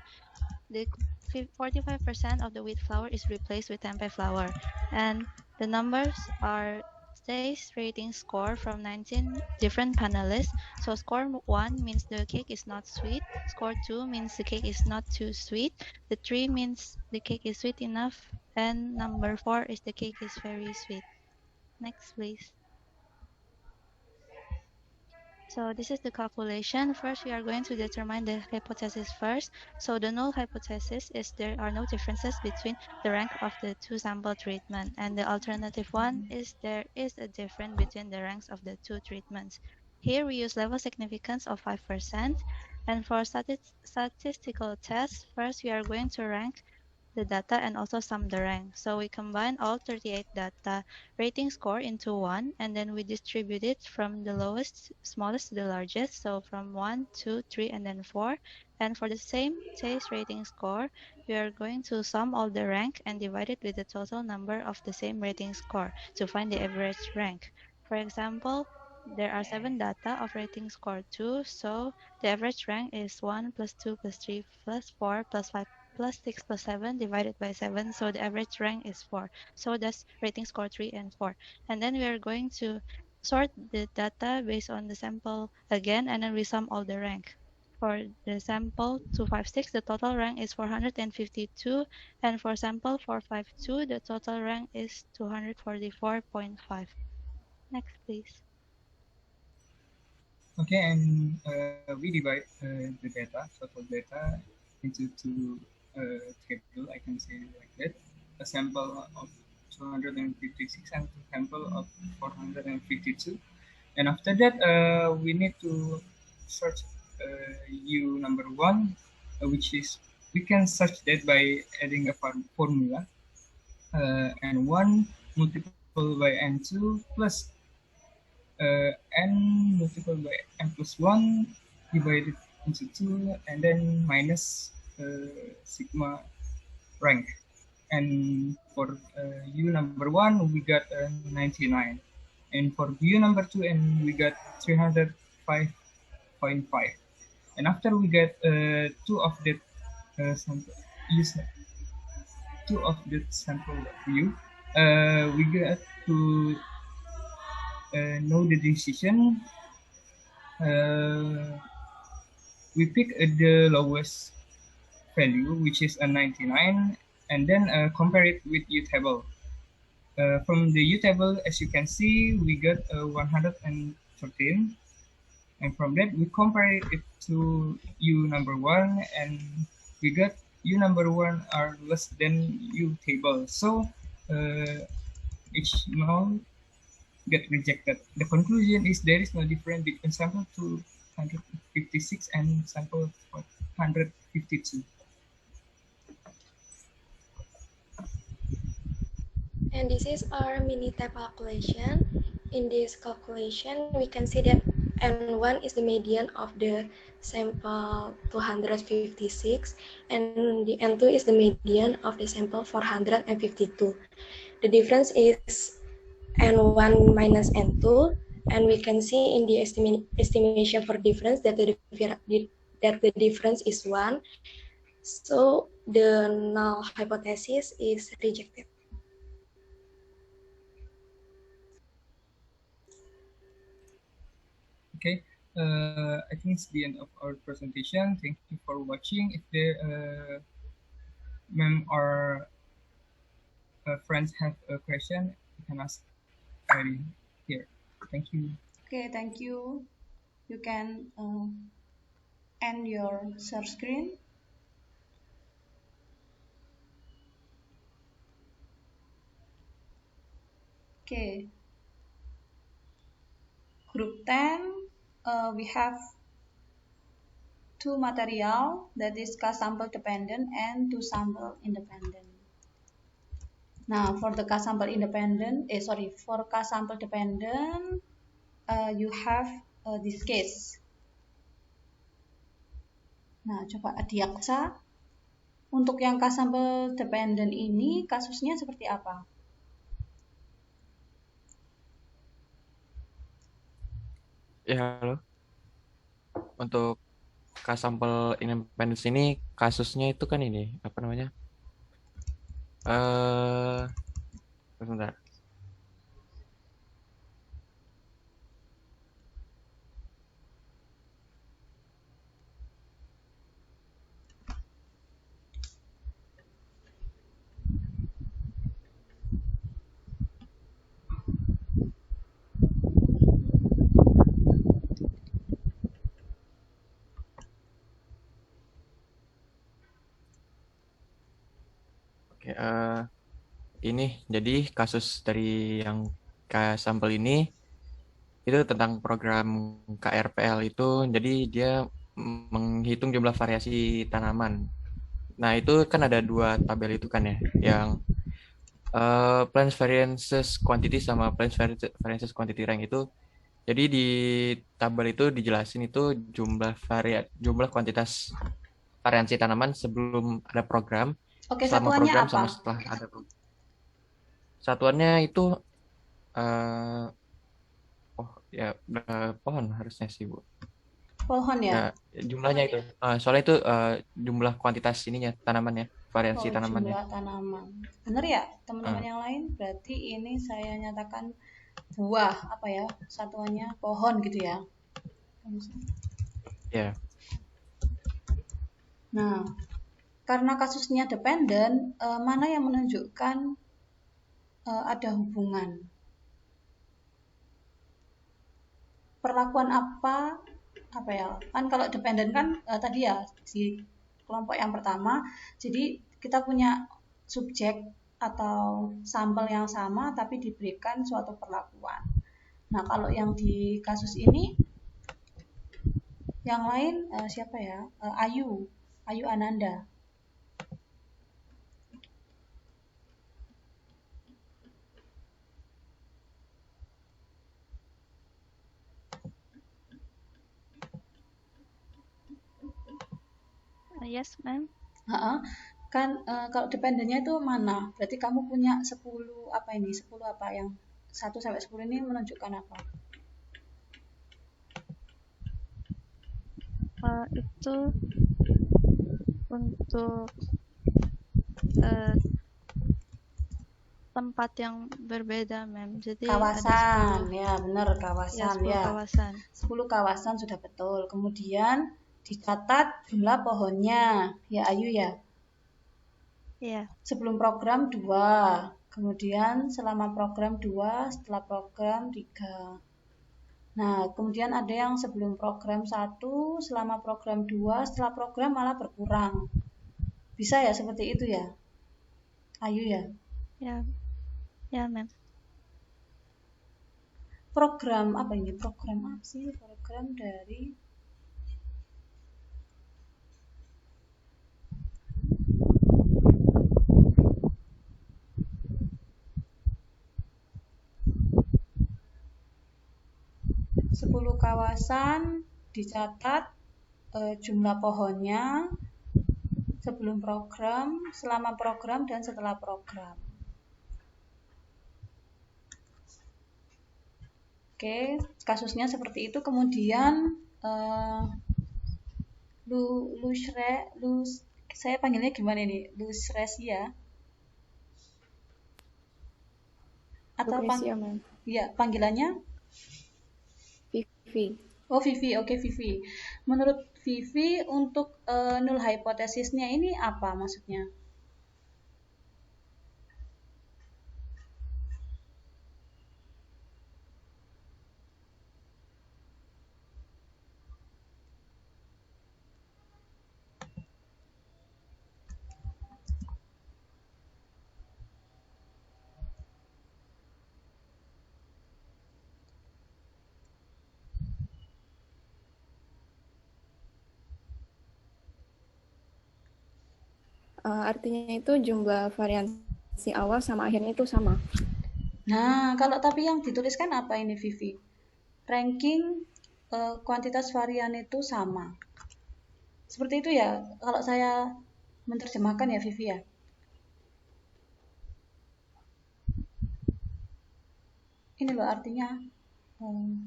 the 45% of the wheat flour is replaced with tempeh flour. And the numbers are taste rating score from 19 different panelists. So score 1 means the cake is not sweet. Score 2 means the cake is not too sweet. The 3 means the cake is sweet enough. And number 4 is the cake is very sweet. Next, please. So this is the calculation. First, we are going to determine the hypothesis first. So the null hypothesis is there are no differences between the rank of the two sample treatment. And the alternative one is there is a difference between the ranks of the two treatments. Here we use level significance of 5%. And for statistical tests, first we are going to rank the data and also sum the rank. So we combine all 38 data rating score into one, and then we distribute it from the lowest, smallest to the largest. So from 1, 2, 3, and then 4. And for the same taste rating score, we are going to sum all the rank and divide it with the total number of the same rating score to find the average rank. For example, there are 7 data of rating score 2, so the average rank is 1 plus 2 plus 3 plus 4 plus 5 plus 6 plus 7 divided by 7, so the average rank is 4. So that's rating score 3 and 4. And then we are going to sort the data based on the sample again, and then we sum all the rank. For the sample 256, the total rank is 452, and for sample 452, the total rank is 244.5. Next, please. Okay, and we divide the data, total data, into two table. I can say like that: a sample of 256 and a sample of 452. And after that, we need to search U number one, which is we can search that by adding a formula, and 1 multiplied by n2 plus n multiplied by n plus 1 divided into 2, and then minus sigma rank. And for U number 1, we got 99. And for U number 2, and we got 305.5. And after we get two of that sample, two of that sample view, we get to know the decision. We pick the lowest value, which is a 99, and then compare it with U table. From the U table, as you can see, we got 113, and from that we compare it to U number 1, and we got U number 1 are less than U table, so each null get rejected. The conclusion is there is no difference between sample 256 and sample 452. And this is our mini-tab calculation. In this calculation, we can see that N1 is the median of the sample 256, and the N2 is the median of the sample 452. The difference is N1 minus N2, and we can see in the estimation for difference that the difference is 1. So the null hypothesis is rejected. Okay, I think it's the end of our presentation. Thank you for watching. If there, ma'am or friends have a question, you can ask right here. Thank you. Okay, thank you. You can end your share screen. Okay. Group 10, we have two material that is sample dependent and two sample independent. Nah, for the case sample independent, for case sample dependent, you have this case. Nah, coba Adiaksa, untuk yang case sample dependent ini kasusnya seperti apa? Ya, halo. Untuk case sample independence ini kasusnya itu kan ini apa namanya? Sebentar. Oke, ini jadi kasus dari yang case sampel ini itu tentang program KRPL itu, jadi dia menghitung jumlah variasi tanaman. Nah, itu kan ada dua tabel itu kan ya, yang plant variances quantity sama plant variances quantity rank itu. Jadi di tabel itu dijelasin itu jumlah kuantitas variansi tanaman sebelum ada program, Oke, selama satuannya program apa? sama setelah ada program. Satuannya itu pohon harusnya sih, Bu. Pohon ya? Jumlahnya itu. Soalnya itu jumlah kuantitas ininya tanamannya, variasi tanamannya. Jumlah tanaman. Benar ya, teman-teman yang lain? Berarti ini saya nyatakan buah, apa ya? Satuannya pohon gitu ya. Ya. Nah, karena kasusnya dependent, mana yang menunjukkan ada hubungan? Perlakuan apa ya? Kan kalau dependent kan tadi ya di kelompok yang pertama, jadi kita punya subjek atau sampel yang sama tapi diberikan suatu perlakuan. Nah, kalau yang di kasus ini yang lain siapa ya? Ayu Ananda. Yes, ma'am. Kan kalau dependennya itu mana? Berarti kamu punya 10 apa ini? 10 apa yang 1 sampai 10 ini menunjukkan apa? Itu untuk tempat yang berbeda, ma'am. Jadi kawasan, ada 10, ya benar kawasan ya. 10 kawasan. 10 kawasan sudah betul. Kemudian dicatat jumlah pohonnya, ya Ayu ya. Iya. Sebelum program 2, kemudian selama program 2, setelah program 3. Nah, kemudian ada yang sebelum program 1, selama program 2, setelah program malah berkurang. Bisa ya seperti itu ya? Ayu ya? Ya, ma'am. Program apa ini? Program apa sih? Program dari kawasan dicatat jumlah pohonnya sebelum program, selama program, dan setelah program. Oke, kasusnya seperti itu. Kemudian saya panggilnya gimana ini? Lucrecia atau panggilannya Vivi. Oh, Vivi. Oke, Vivi. Menurut Vivi, untuk null hipotesisnya ini apa maksudnya? Artinya itu jumlah variansi si awal sama akhirnya itu sama. Nah, kalau tapi yang dituliskan apa ini Vivi? Ranking kuantitas varian itu sama. Seperti itu ya, kalau saya menerjemahkan ya Vivi ya. Ini loh artinya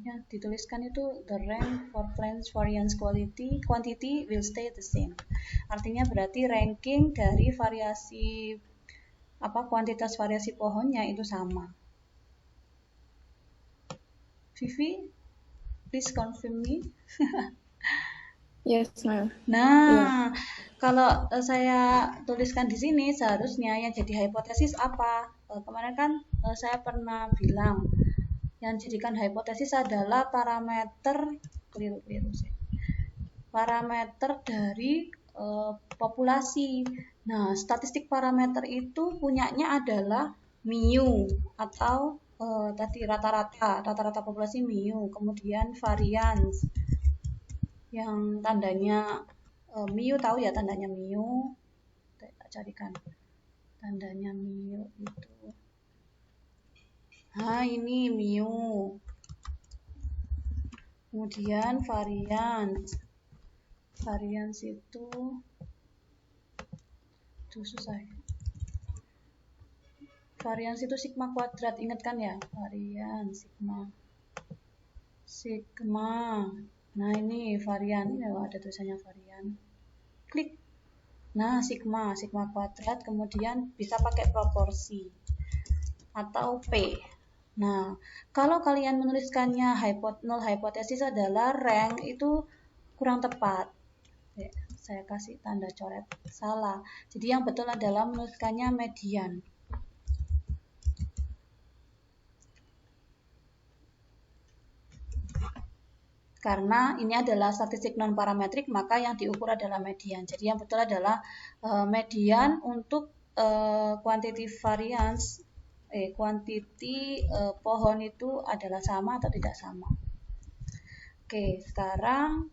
yang dituliskan itu the rank for plants variance quantity will stay the same. Artinya berarti ranking dari variasi kuantitas variasi pohonnya itu sama. Vivi, please confirm me. Yes, ma'am. Nah, kalau saya tuliskan di sini seharusnya yang jadi hipotesis apa? Kemarin kan saya pernah bilang yang jadikan hipotesis adalah parameter parameter dari populasi. Nah, statistik parameter itu punyanya adalah mu atau tadi rata-rata populasi mu, kemudian varians yang tandanya mu, tahu ya tandanya mu, tak carikan tandanya mu itu. Nah, ini mu. Kemudian varians itu susah ya. Varians itu sigma kuadrat, ingat kan ya? Varians sigma. Nah, ini varian, ini ada tulisannya varian. Klik. Nah, sigma kuadrat, kemudian bisa pakai proporsi atau P. Nah, kalau kalian menuliskannya null hipotesis adalah rank itu kurang tepat. Saya kasih tanda coret salah. Jadi yang betul adalah menuliskannya median. Karena ini adalah statistik non parametrik, maka yang diukur adalah median. Jadi yang betul adalah median untuk quantity variance, kuantiti pohon itu adalah sama atau tidak sama. Oke, sekarang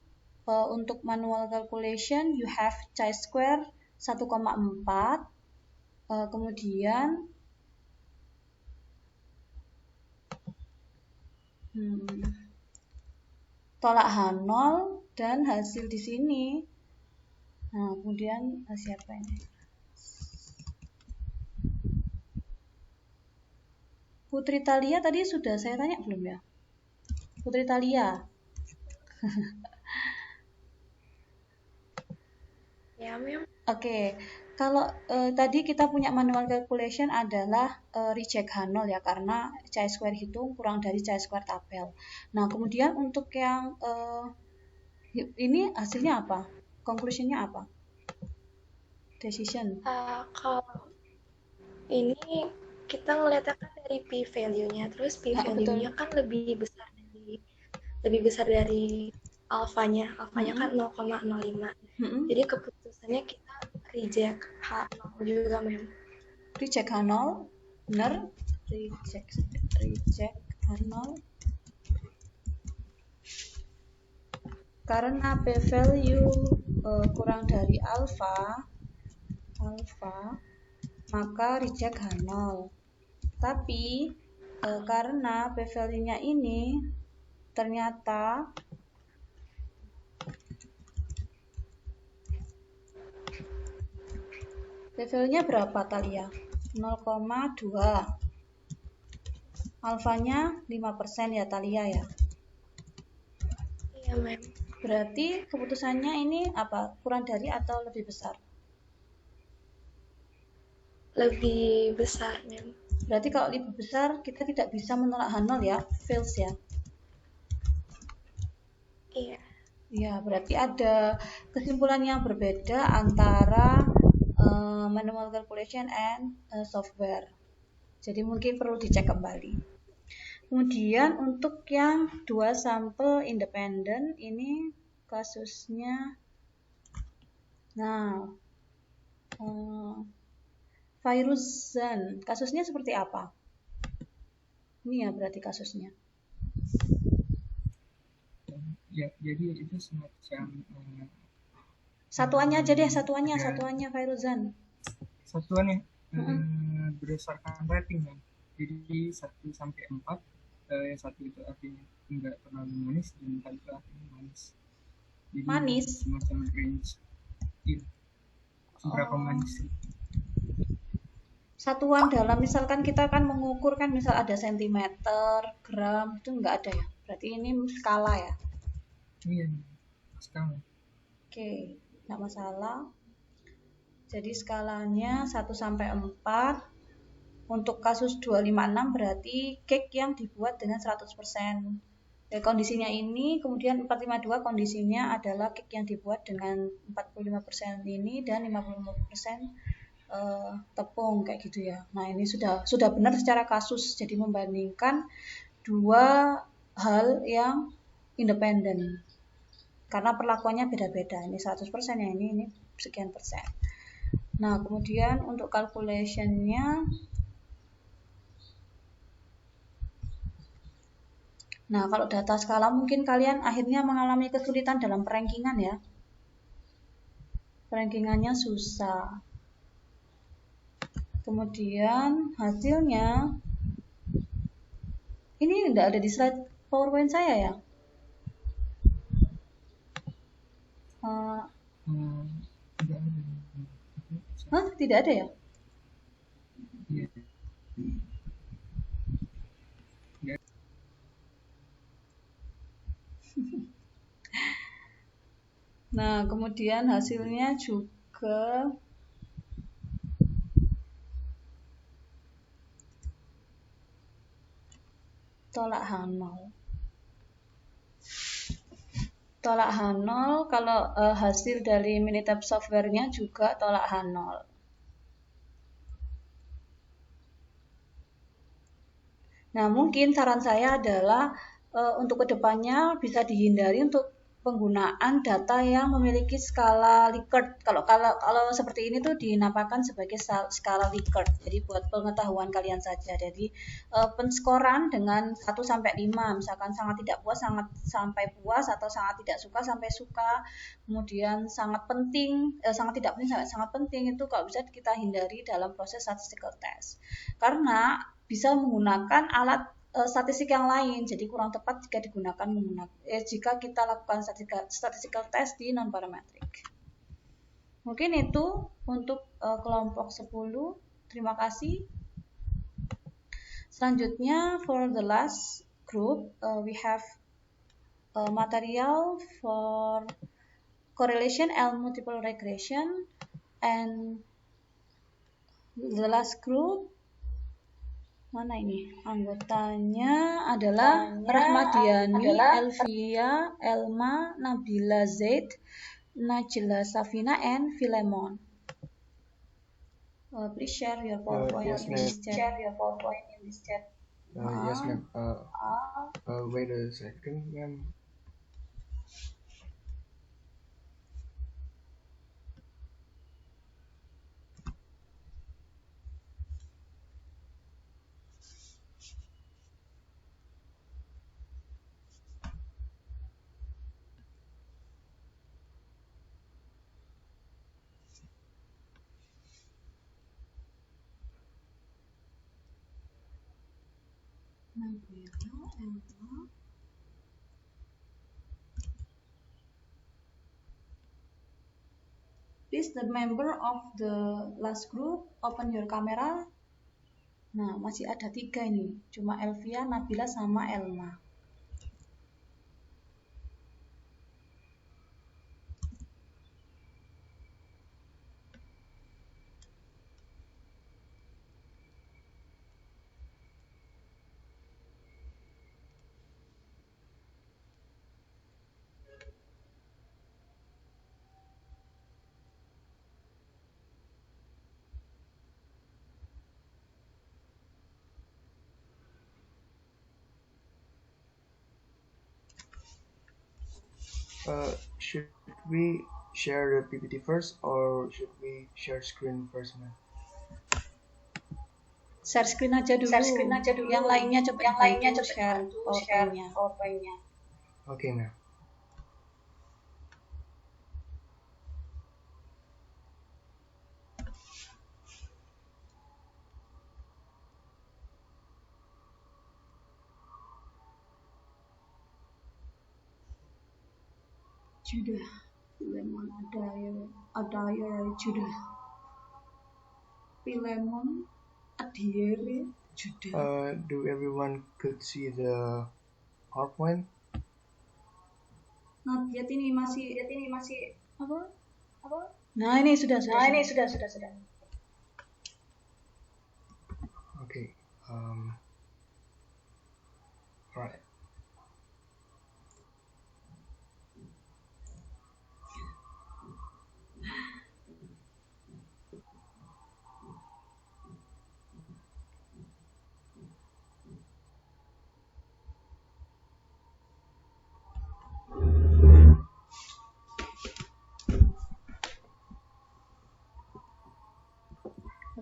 untuk manual calculation you have chi-square 1,4, kemudian tolak H0 dan hasil di sini. Nah, kemudian siapa ini? Putri Thalia tadi sudah saya tanya belum ya? Putri Thalia. Ya, ma'am. Oke. Kalau tadi kita punya manual calculation adalah reject H0 ya, karena chi-square hitung kurang dari chi-square tabel. Nah, kemudian untuk yang ini hasilnya apa? Conclusionnya apa? Decision. Kalau ini kita ngeliatnya kan dari p-value-nya, terus p-value-nya kan lebih besar dari alfanya kan 0,05. Jadi keputusannya kita reject H0 juga, ma'am. Reject H0, benar? Reject H0. Karena p-value kurang dari alfa, maka reject H0. Tapi karena p-value-nya ini ternyata p-value-nya berapa, Thalia? 0,2. Alfanya 5% ya, Thalia ya? Iya, ma'am. Berarti keputusannya ini apa? Kurang dari atau lebih besar? Lebih besar, ma'am. Berarti kalau lebih besar, kita tidak bisa menolak H0 ya? Fails ya? Iya. Ya, berarti ada kesimpulan yang berbeda antara manual calculation and software. Jadi mungkin perlu dicek kembali. Kemudian untuk yang 2 sampel independen ini kasusnya, nah Fairuzan, kasusnya seperti apa? Ini ya berarti kasusnya. Ya, jadi itu semacam satuannya aja deh, satuannya Fairuzan. Satuannya. berdasarkan rating kan. Jadi 1 sampai 4, yang satu itu artinya enggak terlalu manis dan 4 itu artinya manis. Jadi Manis? semacam range. Iya. Seberapa Oh. manis sih? Satuan dalam misalkan kita kan mengukur kan misal ada sentimeter, gram, itu enggak ada ya? Berarti ini skala ya? Iya, skala. Oke, enggak masalah. Jadi skalanya 1 sampai 4. Untuk kasus 256 berarti cake yang dibuat dengan 100%. Ya, kondisinya ini, kemudian 452 kondisinya adalah cake yang dibuat dengan 45% ini dan 55% tepung kayak gitu ya. Nah, ini sudah benar secara kasus. Jadi membandingkan dua hal yang independen. Karena perlakuannya beda-beda. Ini 100% ya, ini sekian persen. Nah, kemudian untuk calculation-nya, nah kalau data skala mungkin kalian akhirnya mengalami kesulitan dalam perankingan ya. Perankingannya susah. Kemudian hasilnya, ini tidak ada di slide PowerPoint saya ya? Tidak ada ya? Nah, kemudian hasilnya juga tolak H0. Tolak H0 kalau hasil dari Minitab software-nya juga tolak H0. Nah, mungkin saran saya adalah untuk kedepannya bisa dihindari untuk penggunaan data yang memiliki skala Likert. Kalau seperti ini tuh dinamakan sebagai skala Likert. Jadi buat pengetahuan kalian saja. Jadi penskoran dengan 1 sampai 5, misalkan sangat tidak puas, sangat sampai puas, atau sangat tidak suka sampai suka. Kemudian sangat penting, sangat tidak penting sampai sangat penting, itu kalau bisa kita hindari dalam proses statistical test. Karena bisa menggunakan alat statistik yang lain, jadi kurang tepat jika jika kita lakukan statistical test di non parametric. Mungkin itu untuk kelompok 10. Terima kasih. Selanjutnya for the last group we have material for correlation and multiple regression, and the last group, mana ini anggotanya adalah Rahmadiani, Elvia, Elma, Nabila Zaid, Najla Safina, and Philemon. Please share your PowerPoint Yes, in this chat. Yes, ma'am. Wait a second, ma'am. Please, the member of the last group, open your camera. Nah, masih ada 3 ini, cuma Elvia, Nabila, sama Elma. Should we share the PPT first or should we share screen first, ma'am? Share screen aja dulu. Yang lainnya coba share PowerPoint-nya. Okay, ma'am. Judah. Filemon Adair Judah. Filemon Adair Judah. Do everyone could see the PowerPoint? Not yet, ini masih apa? Nah, ini sudah. Okay. Alright.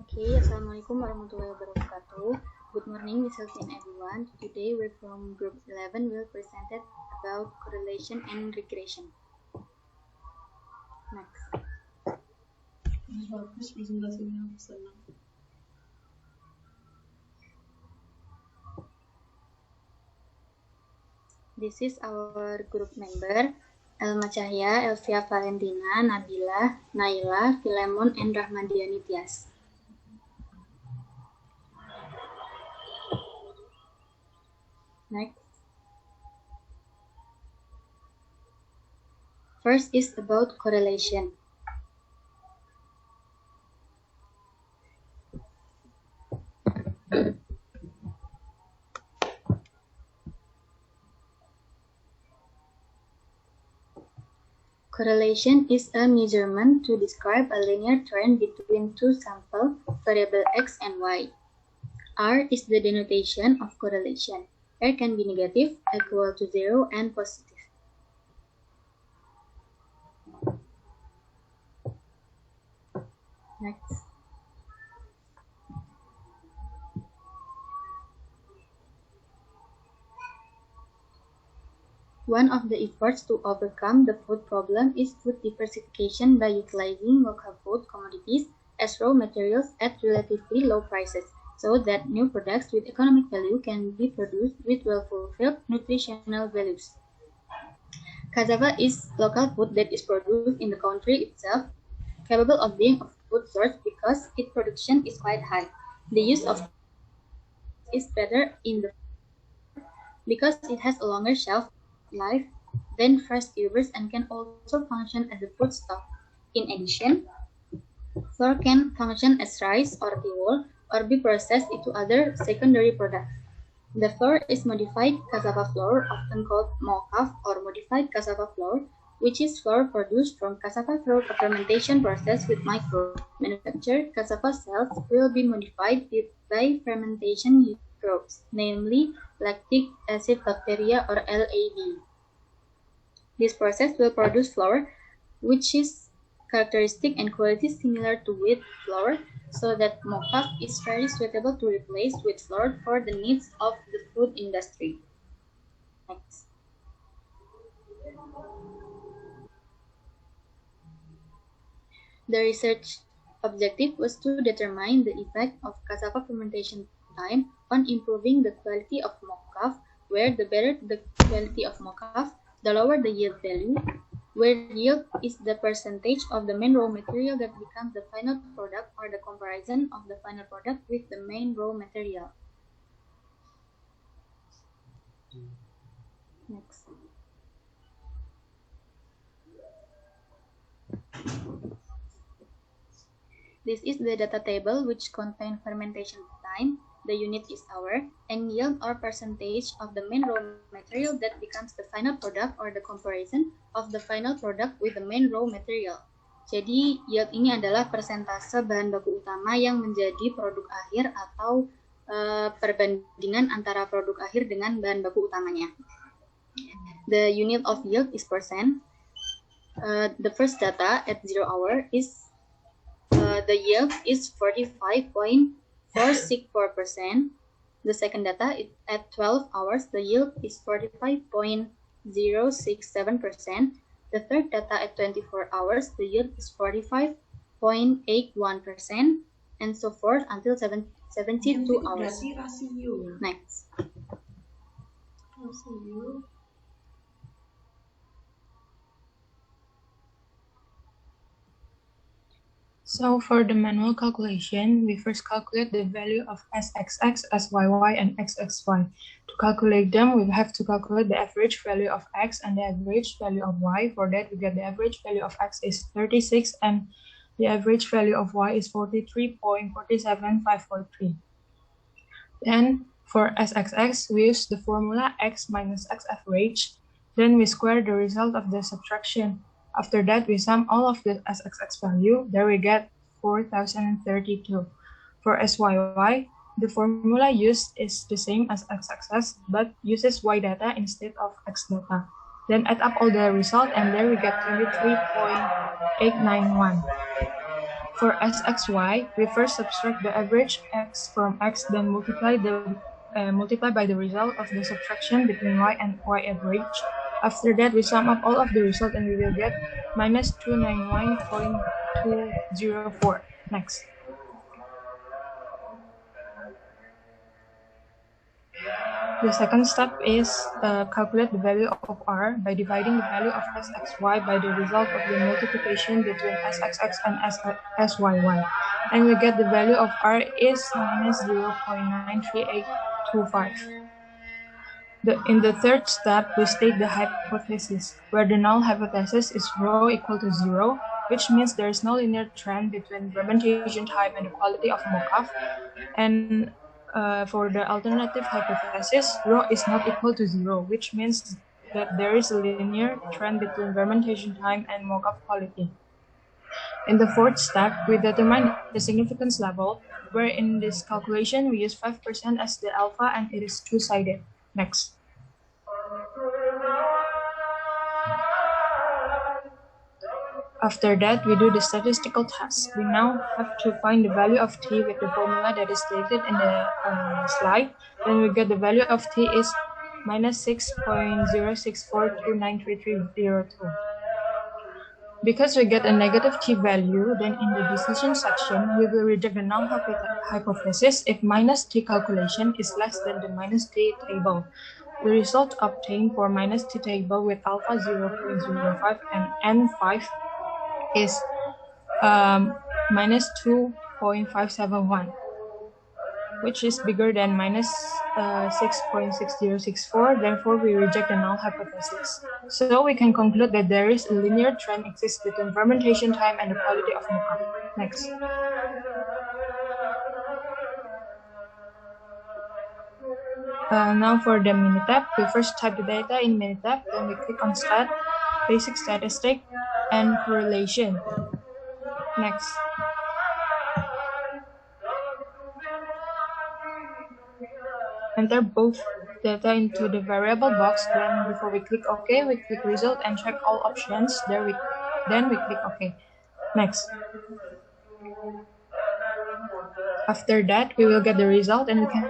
Okay, Assalamualaikum warahmatullahi wabarakatuh. Good morning, Mrs. and everyone. Today we're from Group 11. We'll present about correlation and regression. Next. Bagus presentasinya, senang. This is our group member. Elma Cahya, Elvia Valentina, Nabila, Naila, Filemon, and Rahmadiani Tias. Next. First is about correlation. Correlation is a measurement to describe a linear trend between two sample variable x and y. R is the denotation of correlation. R can be negative, equal to 0, and positive. Next. One of the efforts to overcome the food problem is food diversification by utilizing local food commodities as raw materials at relatively low prices, so that new products with economic value can be produced with well-fulfilled nutritional values. Cassava is local food that is produced in the country itself, capable of being a food source because its production is quite high. The use of is better in the because it has a longer shelf life than fresh tubers and can also function as a foodstuff. In addition, flour can function as rice or fuel or be processed into other secondary products. The flour is modified cassava flour, often called mocaf or modified cassava flour, which is flour produced from cassava through a fermentation process with microbes. Manufactured cassava cells will be modified by fermentation microbes, namely lactic acid bacteria or LAB. This process will produce flour, which is characteristic and quality similar to wheat flour, so that mocaf is very suitable to replace wheat flour for the needs of the food industry. Next. The research objective was to determine the effect of cassava fermentation time on improving the quality of mocaf, where the better the quality of mocaf, the lower the yield value, where yield is the percentage of the main raw material that becomes the final product or the comparison of the final product with the main raw material. Next. This is the data table which contains fermentation time, the unit is hour, and yield or percentage of the main raw material that becomes the final product or the comparison of the final product with the main raw material. Jadi yield ini adalah persentase bahan baku utama yang menjadi produk akhir atau perbandingan antara produk akhir dengan bahan baku utamanya. The unit of yield is percent. The first data at 0 hour is the yield is 45.464%. The second data is at 12 hours, the yield is 45.067%. The third data at 24 hours, the yield is 45.81%, and so forth until 72 hours. Next. So for the manual calculation, we first calculate the value of SXX, SYY, and XXY. To calculate them, we have to calculate the average value of X and the average value of Y. For that, we get the average value of X is 36 and the average value of Y is 43.47543. Then for SXX, we use the formula X minus X average. Then we square the result of the subtraction. After that, we sum all of the SXX value. There we get 4032. For SYY, the formula used is the same as XXX, but uses Y data instead of X data. Then add up all the result, and there we get 23.891. For SXY, we first subtract the average X from X, then multiply by the result of the subtraction between Y and Y average. After that, we sum up all of the result and we will get minus 291.204. Next. The second step is calculate the value of R by dividing the value of SXY by the result of the multiplication between SXX and SYY. And we get the value of R is minus 0.93825. In the third step, we state the hypothesis, where the null hypothesis is rho equal to 0, which means there is no linear trend between fermentation time and the quality of mocha. And for the alternative hypothesis, rho is not equal to 0, which means that there is a linear trend between fermentation time and mocha quality. In the fourth step, we determine the significance level, where in this calculation we use 5% as the alpha and it is two-sided. Next. After that, we do the statistical test. We now have to find the value of t with the formula that is stated in the slide. Then we get the value of t is minus 6.064293302. Because we get a negative t value, then in the decision section, we will reject the null hypothesis if minus t calculation is less than the minus t table. The result obtained for minus t table with alpha 0.05 and n5 is minus 2.571, which is bigger than minus 6.6064. Therefore, we reject the null hypothesis. So we can conclude that there is a linear trend exists between fermentation time and the quality of mocha. Next. Now for the Minitab, we first type the data in Minitab, then we click on Stat, Basic Statistic, and Correlation. Next. Enter both data into the variable box, then before we click OK, we click Result and check all options, then we click OK. Next. After that, we will get the result and we can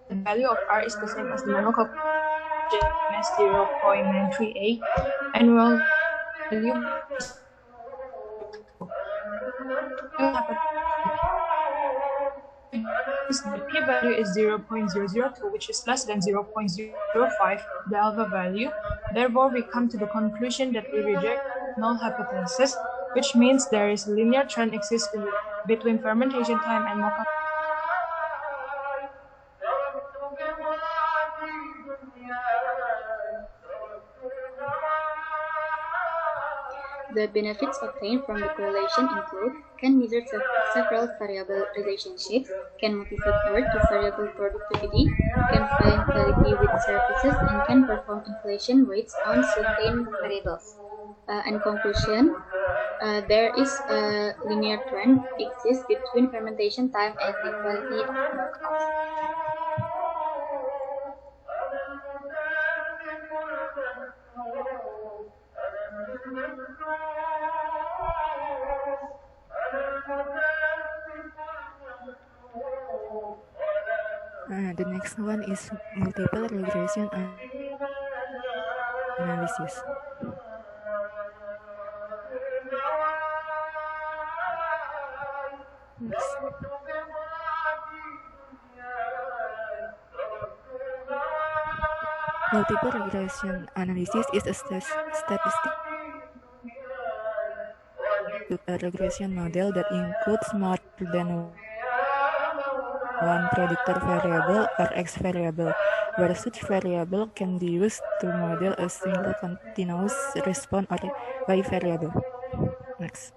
the value of R is the same as the manual calculation as 0.938 and we'll value the p-value is 0.002, which is less than 0.05, the alpha value. Therefore, we come to the conclusion that we reject null hypothesis, which means there is a linear trend existing between fermentation time and mocha. The benefits obtained from the correlation include can measure several variable relationships, can motivate work to variable productivity, can find quality with services, and can perform inflation rates on certain variables. In conclusion, there is a linear trend exists between fermentation time and the quality of mocha. The next one is multiple regression analysis. Next. Multiple regression analysis is a statistic a regression model that includes more than one predictor variable or X variable, where such variable can be used to model a single continuous response or Y variable. Next.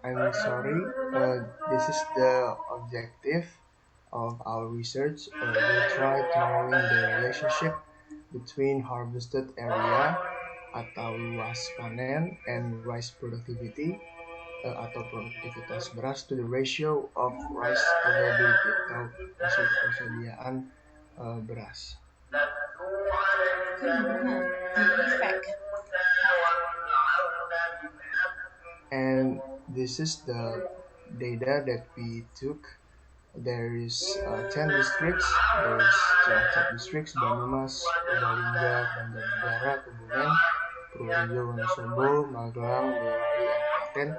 I'm sorry, this is the objective of our research. We tried knowing the relationship between harvested area atau luas panen and rice productivity atau produktivitas beras to the ratio of rice availability atau rasio persediaan beras. And this is the data that we took. There is 10 districts. There is Cilacap districts, Banyumas, Purbalingga, Banjarnegara, Kebumen, Purworejo, Wonosobo, Magelang, Boyolali, and Klaten,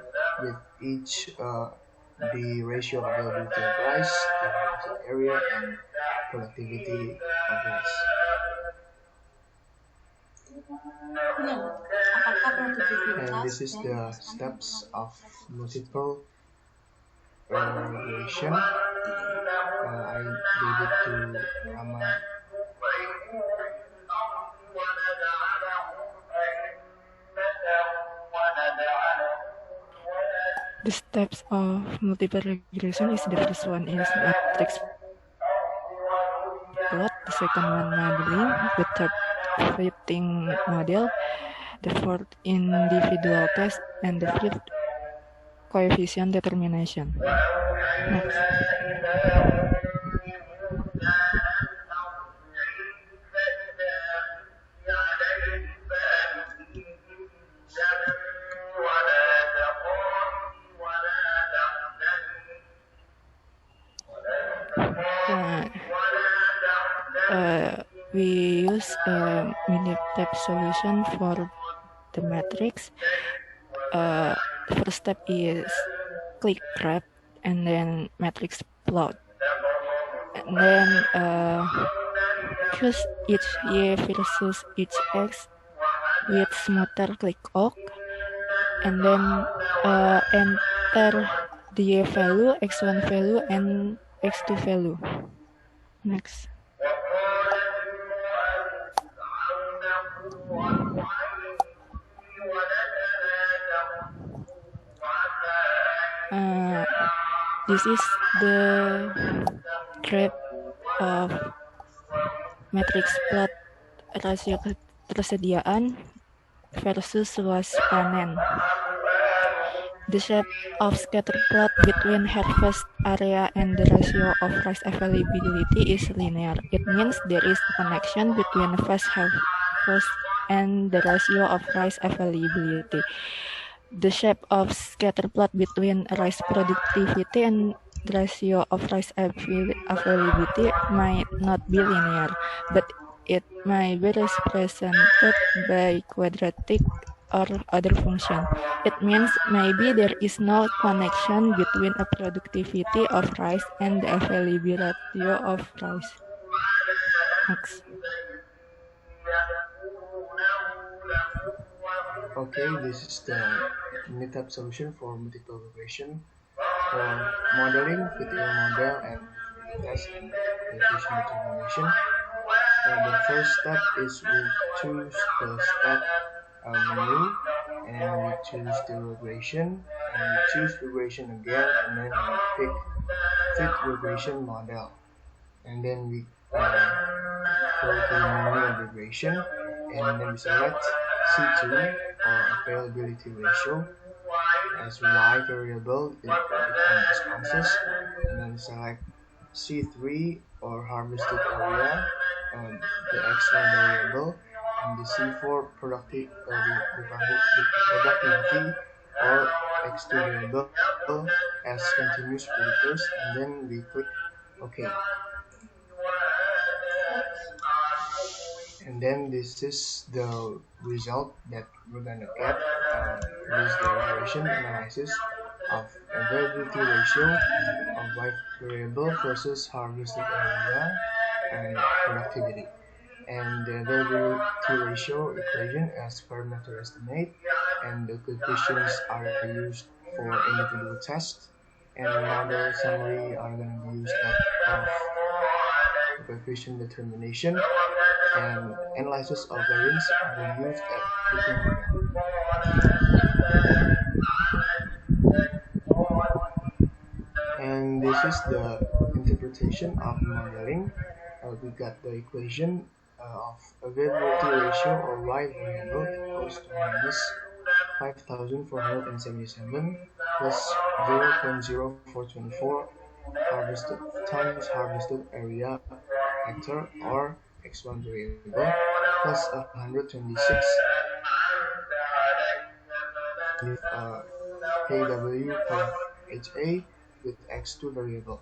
with each the ratio of availability of rice, the harvested area, and productivity of rice. And this is the steps of multiple regression. I gave it to Rama. The steps of multiple regression is the first one is matrix plot, the second one modeling, the third fitting model, the fourth individual test, and the fifth coefficient determination. Next. We use a Minitab solution for the matrix. The first step is click grab and then matrix plot. And then choose each Y versus each X with smoother click awk. And then enter the Y value, X1 value, and X2 value. Next. This is the graph of matrix plot rasio ketersediaan versus luas panen. The shape of scatter plot between harvest area and the ratio of rice availability is linear. It means there is a connection between first harvest and the ratio of rice availability. The shape of scatter plot between rice productivity and the ratio of rice availability might not be linear, but it may be represented by quadratic or other function. It means maybe there is no connection between a productivity of rice and the availability of rice. Next. Okay, this is the MiniTab solution for multiple regression for modeling, fitting model, and test and coefficient determination. The first step is we choose the step menu, and we choose the regression, and we choose regression again, and then we pick fit regression model, and then we go to menu regression, and then we select C2 or availability ratio as Y variable in responses, and then select C3 or harvested area, the X1 variable, and the C4 productivity or X2 variable as continuous predictors, and then we click OK. And then this is the result that we're gonna get. This is the regression analysis of availability ratio of Y variable versus harvested area and productivity. And the availability ratio equation as parameter estimate, and the coefficients are used for individual tests, and the model summary are going to be used of coefficient determination, and analysis of variance are used at fitting model. And this is the interpretation of modeling. We got the equation of availability ratio or Y variable equals to minus 5,477 plus 0.0424 harvested times harvested area hectare or X1 variable plus 126 with KW per HA with X2 variable.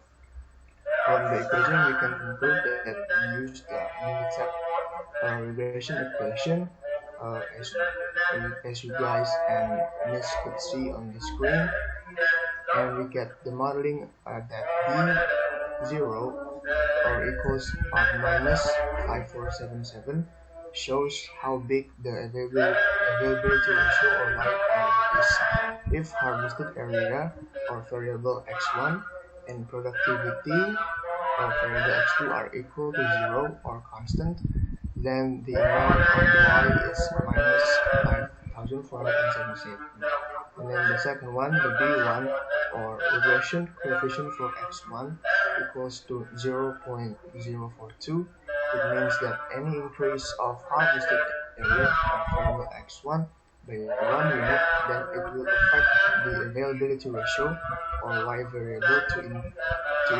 From the equation, we can conclude that we use the MiniTab regression equation as you guys and Miss could see on the screen, and we get the modeling that B0 or equals of minus 5477 shows how big the availability ratio or Y is if harvested area or variable X1 and productivity or variable X2 are equal to 0 or constant, then the amount of Y is minus 5,477. And then the second one, the B1 or regression coefficient for X1 equals to 0.042. It means that any increase of harvested area of variable X1 by 1 unit, then it will affect the availability ratio or Y variable to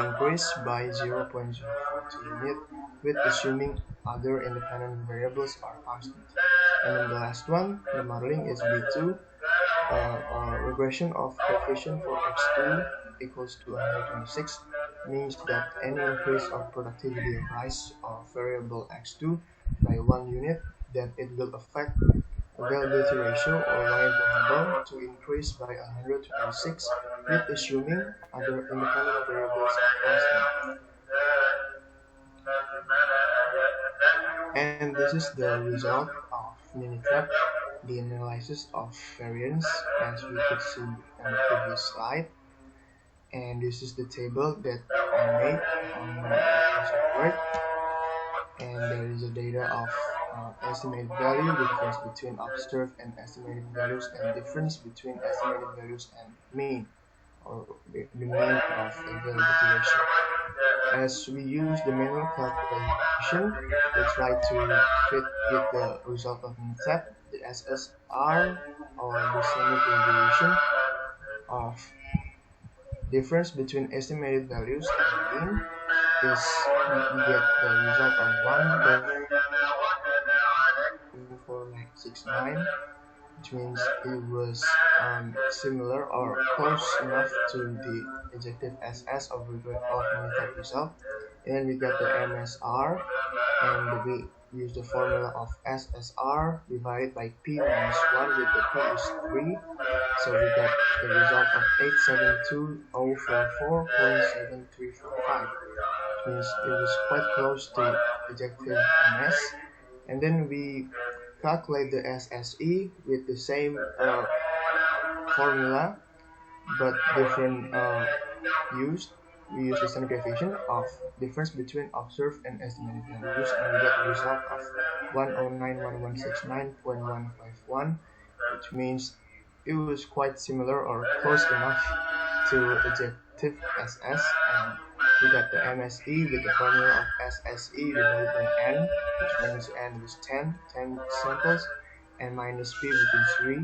increase by 0.042 unit, with assuming other independent variables are constant. And then the last one, the modeling is B2, regression of coefficient for X2 equals to 126, means that any increase of productivity of rice or variable X2 by 1 unit, then it will affect availability ratio or Y variable to increase by 126, with assuming other independent variables are constant. And this is the result of MiniTab, the analysis of variance, as we could see on the previous slide. And this is the table that I made on Microsoft Word. And there is a data of estimated value, difference between observed and estimated values, and difference between estimated values and mean, or the mean of availability ratio. As we use the manual calculation, we try to fit with the result of MiniTab, the SSR or the standard deviation, of difference between estimated values and mean is we get the result of 1.4969, which means it was similar or close enough to the adjective SS of modified result. And we get the MSR, and we use the formula of SSR divided by P minus 1, with the P is 3. So we got the result of 872,044.7345, which means it was quite close to adjective MS. And then we calculate the SSE with the same formula, but different used. We use the standard deviation of difference between observed and estimated values, and we get the result of 1091169.151, which means it was quite similar or close enough to adjective SS, and we got the MSE with the formula of SSE divided by N, which means N was 10 samples, and minus P, which is 3,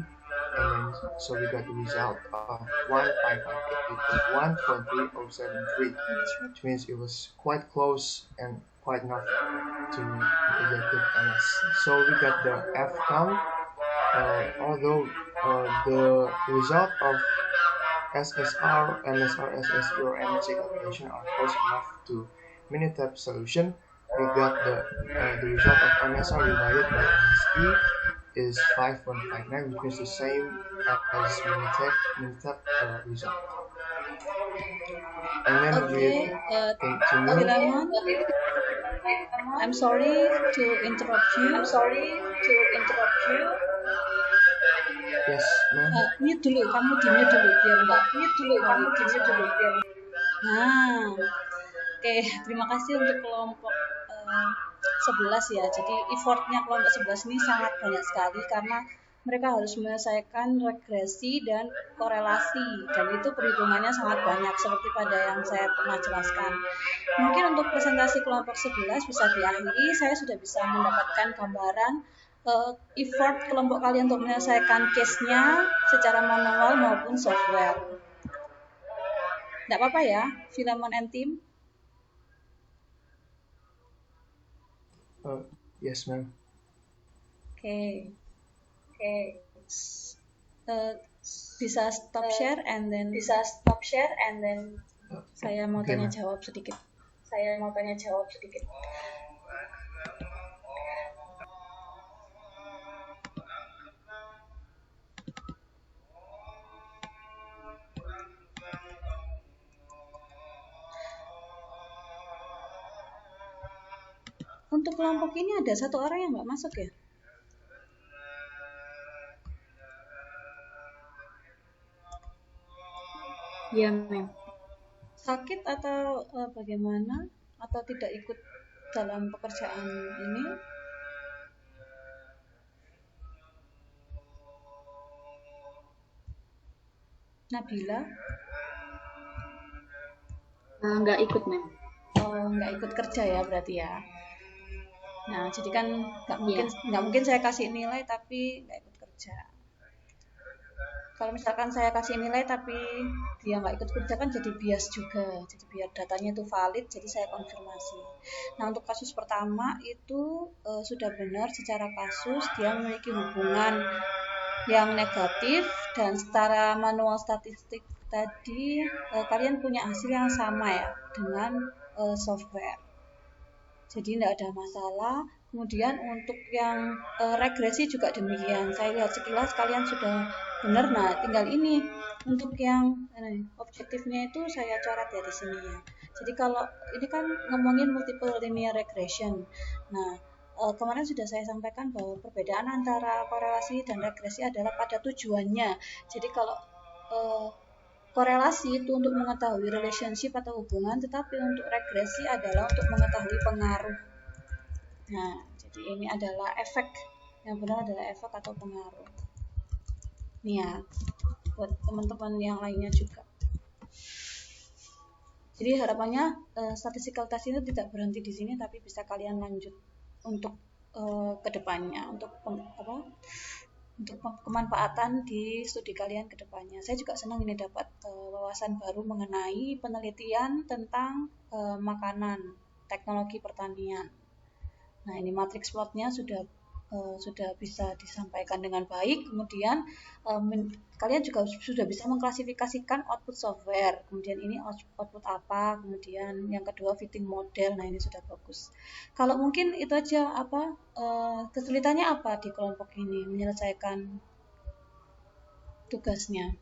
and then so we got the result of 15581.3073, which means it was quite close and quite enough to adjective MS. So we got the F count, although the result of SSR, MSR, SSE, or MSE calculation are close enough to Minitab solution, we got the result of MSR divided by MSE is 5.59, which is the same as Minitab result. And then we continue. I'm sorry to interrupt you. Yes, ma'am. Mute dulu, kamu di mute dulu biar enggak. Nah, oke, terima kasih untuk kelompok 11 ya. Jadi effortnya kelompok 11 ini sangat banyak sekali karena mereka harus menyelesaikan regresi dan korelasi, dan itu perhitungannya sangat banyak seperti pada yang saya pernah jelaskan. Mungkin untuk presentasi kelompok 11 bisa diakhiri. Saya sudah bisa mendapatkan gambaran effort kelompok kalian untuk menyelesaikan case-nya secara manual maupun software. Tidak apa-apa ya, Philemon and team? Yes, ma'am. Okay. Bisa stop share and then saya mau tanya jawab sedikit. Untuk kelompok ini ada satu orang yang nggak masuk ya? Ya, ma'am. Sakit atau bagaimana? Atau tidak ikut dalam pekerjaan ini? Nabila? Nggak ikut, ma'am. Oh, nggak ikut kerja ya berarti ya. Nah, jadi kan nggak mungkin saya kasih nilai tapi nggak ikut kerja. Kalau misalkan saya kasih nilai tapi dia nggak ikut kerja kan jadi bias juga. Jadi biar datanya itu valid, jadi saya konfirmasi. Nah, untuk kasus pertama itu sudah benar secara kasus dia memiliki hubungan yang negatif, dan secara manual statistik tadi kalian punya hasil yang sama ya dengan software. Jadi tidak ada masalah. Kemudian untuk yang regresi juga demikian. Saya lihat sekilas kalian sudah benar. Nah, tinggal ini untuk yang objektifnya itu saya coret ya di sini ya. Jadi kalau ini kan ngomongin multiple linear regression. Nah, kemarin sudah saya sampaikan bahwa perbedaan antara korelasi dan regresi adalah pada tujuannya. Jadi kalau korelasi itu untuk mengetahui relationship atau hubungan, tetapi untuk regresi adalah untuk mengetahui pengaruh. Nah, jadi ini adalah efek, yang benar adalah efek atau pengaruh. Nih ya, buat teman-teman yang lainnya juga. Jadi harapannya statistical test ini tidak berhenti di sini, tapi bisa kalian lanjut untuk kedepannya, untuk untuk kemanfaatan di studi kalian ke depannya. Saya juga senang ini dapat wawasan baru mengenai penelitian tentang makanan, teknologi pertanian. Nah, ini matriks plotnya sudah bisa disampaikan dengan baik. Kemudian kalian juga sudah bisa mengklasifikasikan output software. Kemudian ini output apa, kemudian yang kedua fitting model. Nah, ini sudah bagus. Kalau mungkin itu aja, kesulitannya apa di kelompok ini menyelesaikan tugasnya.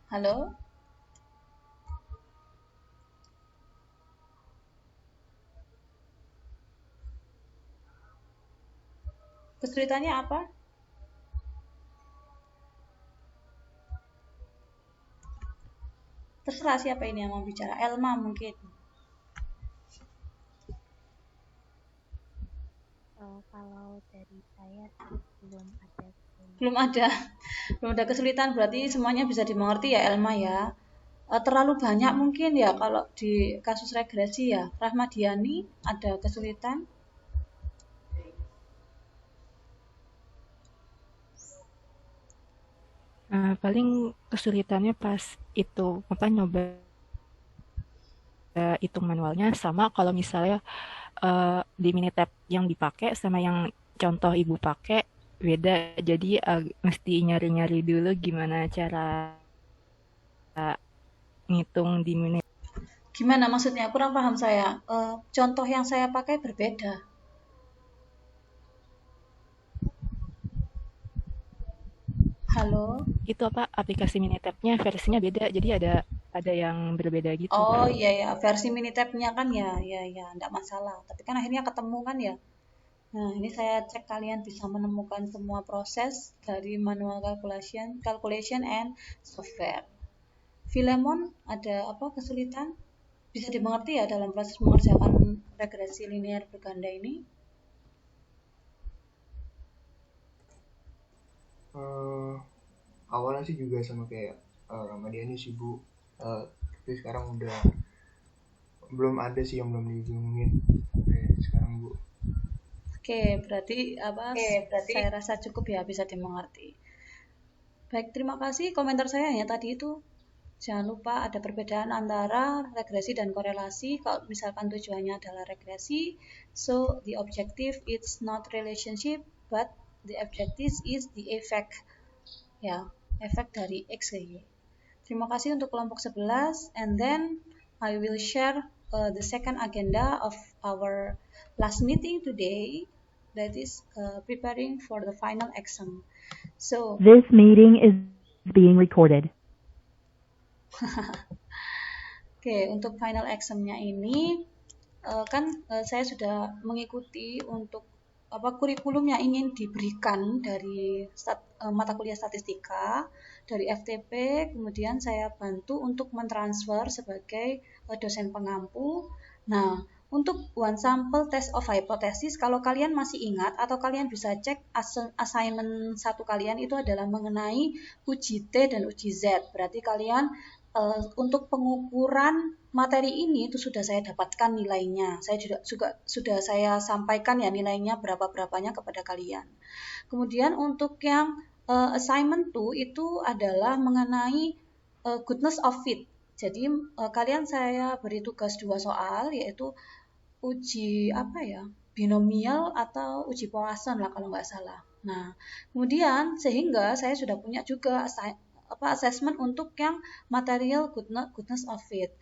Halo? Kesulitannya apa? Terserah siapa ini yang mau bicara. Elma mungkin. Kalau dari saya belum ada kesulitan, berarti semuanya bisa dimengerti ya Elma ya. Terlalu banyak mungkin ya kalau di kasus regresi ya. Rahmadiani ada kesulitan? Paling kesulitannya pas itu nyoba hitung manualnya, sama kalau misalnya di Minitab yang dipakai sama yang contoh ibu pakai beda, jadi mesti nyari-nyari dulu gimana cara ngitung di Minitab. Gimana maksudnya? Kurang paham saya. Contoh yang saya pakai berbeda. Halo? Itu aplikasi Minitab-nya versinya beda, jadi ada yang berbeda gitu. Oh iya ya, versi Minitab-nya kan ya, enggak masalah. Tapi kan akhirnya ketemu kan ya. Nah, ini saya cek kalian bisa menemukan semua proses dari manual calculation and software. Filemon ada kesulitan? Bisa dimengerti ya dalam proses mengerjakan regresi linear berganda ini? Awalnya sih juga sama kayak Rahmadiani sih Bu, tapi sekarang udah belum ada sih yang belum dibingungin sekarang Bu. Oke, berarti saya rasa cukup ya, bisa dimengerti. Baik, terima kasih. Komentar saya hanya tadi itu. Jangan lupa ada perbedaan antara regresi dan korelasi. Kalau misalkan tujuannya adalah regresi, so the objective is not relationship, but the objective is the effect. Ya, efek dari X ke Y. Terima kasih untuk kelompok 11, and then I will share the second agenda of our last meeting today, that is preparing for the final exam. So this meeting is being recorded. Oke, untuk final exam-nya ini saya sudah mengikuti untuk kurikulum yang ingin diberikan dari mata kuliah statistika dari FTP, kemudian saya bantu untuk mentransfer sebagai dosen pengampu. Nah, untuk one sample test of hypothesis, kalau kalian masih ingat atau kalian bisa cek assignment 1 kalian itu adalah mengenai uji T dan uji Z. Berarti kalian untuk pengukuran materi ini itu sudah saya dapatkan nilainya. Saya juga sudah saya sampaikan ya nilainya berapanya kepada kalian. Kemudian untuk yang assignment 2 itu adalah mengenai goodness of fit. Jadi kalian saya beri tugas 2 soal, yaitu uji binomial atau uji Poisson lah kalau nggak salah. Nah, kemudian sehingga saya sudah punya juga assessment untuk yang material goodness of fit.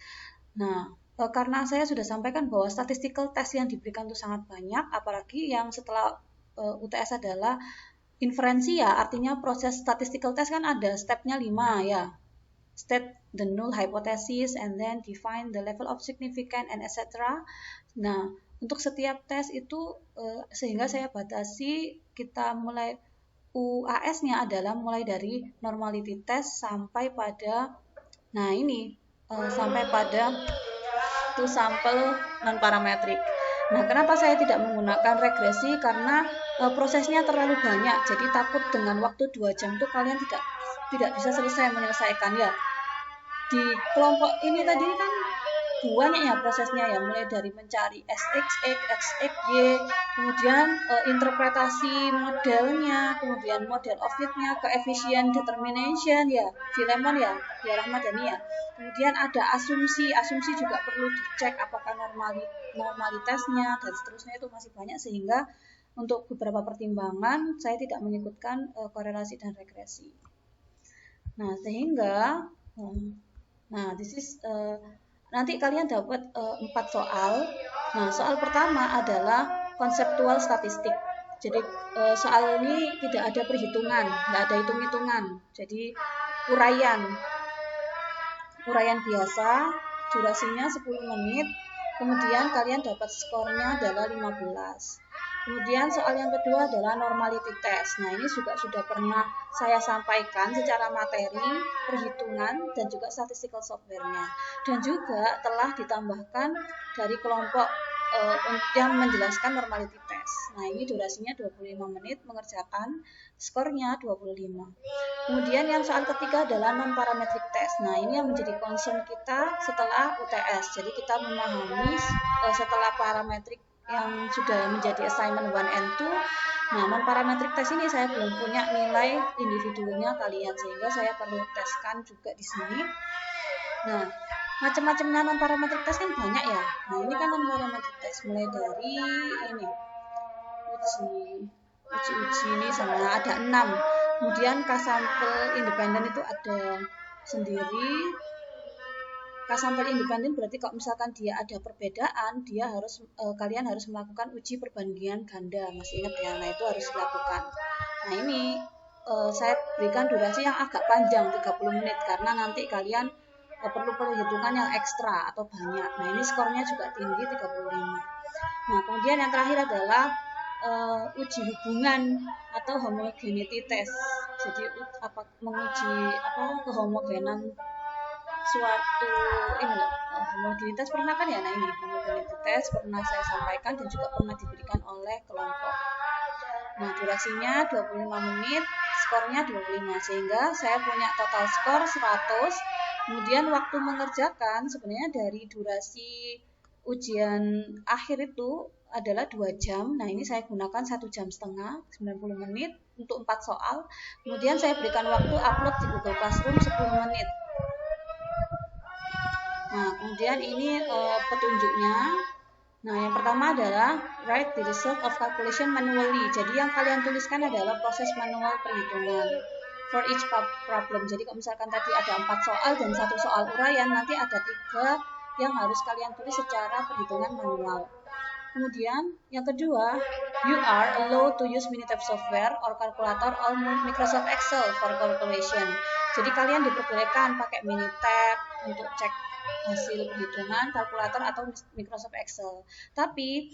Nah, karena saya sudah sampaikan bahwa statistical test yang diberikan itu sangat banyak, apalagi yang setelah UTS adalah inferensi ya, artinya proses statistical test kan ada stepnya 5 ya. State the null hypothesis and then define the level of significance and etc. Nah, untuk setiap tes itu sehingga saya batasi kita mulai UAS-nya adalah mulai dari normality test sampai pada sampai pada two sample non parametrik. Nah, kenapa saya tidak menggunakan regresi? Karena prosesnya terlalu banyak. Jadi takut dengan waktu 2 jam itu kalian tidak bisa menyelesaikan ya. Di kelompok ini tadi kan banyak ya prosesnya ya, mulai dari mencari SXX, XXY, kemudian interpretasi modelnya, kemudian model of fit-nya, coefficient determination ya, Filemon ya Rahmat ya. Kemudian ada asumsi juga perlu dicek apakah normalitasnya dan seterusnya, itu masih banyak, sehingga untuk beberapa pertimbangan saya tidak menyebutkan korelasi dan regresi. Nah, sehingga this is nanti kalian dapat 4 soal. Nah, soal pertama adalah konseptual statistik. Jadi soal ini tidak ada perhitungan, nggak ada hitung-hitungan. Jadi uraian biasa, durasinya 10 menit. Kemudian kalian dapat skornya adalah 15. Kemudian soal yang kedua adalah normality test. Nah, ini juga sudah pernah saya sampaikan secara materi, perhitungan, dan juga statistical software-nya. Dan juga telah ditambahkan dari kelompok yang menjelaskan normality test. Nah, ini durasinya 25 menit, mengerjakan, skornya 25. Kemudian yang soal ketiga adalah non-parametric test. Nah, ini yang menjadi concern kita setelah UTS. Jadi kita memahami setelah parametric yang sudah menjadi assignment 1 and 2. Nah, non-parametric test ini saya belum punya nilai individunya kalian, sehingga saya perlu teskan juga di sini. Nah, macam-macamnya non-parametric test kan banyak ya. Nah, ini kan non-parametric test, mulai dari ini uji ini sama ada 6. Kemudian K-sampel independen itu ada sendiri. K-sampel independen berarti kalau misalkan dia ada perbedaan, dia harus kalian harus melakukan uji perbandingan ganda. Masih ingat ya? Nah, itu harus dilakukan. Nah, ini saya berikan durasi yang agak panjang, 30 menit, karena nanti kalian perlu perhitungan yang ekstra atau banyak. Nah, ini skornya juga tinggi, 35. Nah, kemudian yang terakhir adalah uji hubungan atau homogeneity test. Jadi menguji kehomogenan suatu homogenitas pernah kan ya. Nah, ini homogeneity test pernah saya sampaikan dan juga pernah diberikan oleh kelompok. Nah, durasinya 25 menit, skornya 25, sehingga saya punya total skor 100. Kemudian waktu mengerjakan sebenarnya dari durasi ujian akhir itu adalah 2 jam. Nah, ini saya gunakan 1,5 jam, 90 menit untuk 4 soal. Kemudian saya berikan waktu upload di Google Classroom 10 menit. Nah, kemudian ini petunjuknya. Nah, yang pertama adalah write the result of calculation manually. Jadi yang kalian tuliskan adalah proses manual perhitungan for each problem. Jadi kalau misalkan tadi ada 4 soal dan 1 soal uraian, nanti ada 3 yang harus kalian tulis secara perhitungan manual. Kemudian yang kedua, you are allowed to use Minitab software or calculator or Microsoft Excel for calculation. Jadi kalian diperbolehkan pakai Minitab untuk cek hasil perhitungan, kalkulator atau Microsoft Excel. Tapi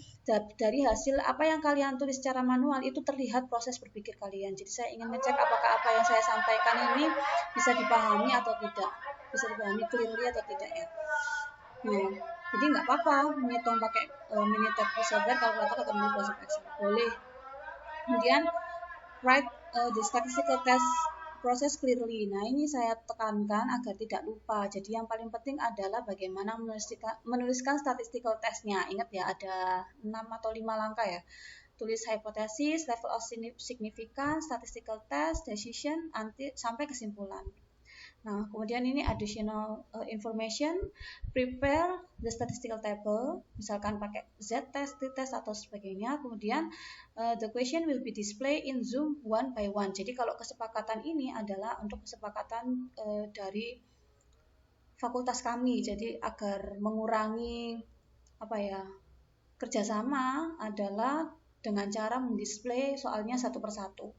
dari hasil apa yang kalian tulis secara manual itu terlihat proses berpikir kalian. Jadi saya ingin ngecek apakah apa yang saya sampaikan ini bisa dipahami atau tidak, bisa dipahami clearly atau tidak ya. Nah, jadi nggak apa-apa menghitung pakai Minitab software, kalkulator atau Microsoft Excel, boleh. Kemudian write the statistical test process clearly. Nah, ini saya tekankan agar tidak lupa. Jadi yang paling penting adalah bagaimana menuliskan statistical testnya. Ingat ya, ada 6 atau 5 langkah ya. Tulis hipotesis, level of significance, statistical test, decision, sampai kesimpulan. Nah, kemudian ini additional information, prepare the statistical table, misalkan pakai z-test, t-test, atau sebagainya. Kemudian the question will be displayed in Zoom 1 by 1. Jadi kalau kesepakatan ini adalah untuk kesepakatan dari fakultas kami, jadi agar mengurangi kerjasama adalah dengan cara mendisplay soalnya satu persatu.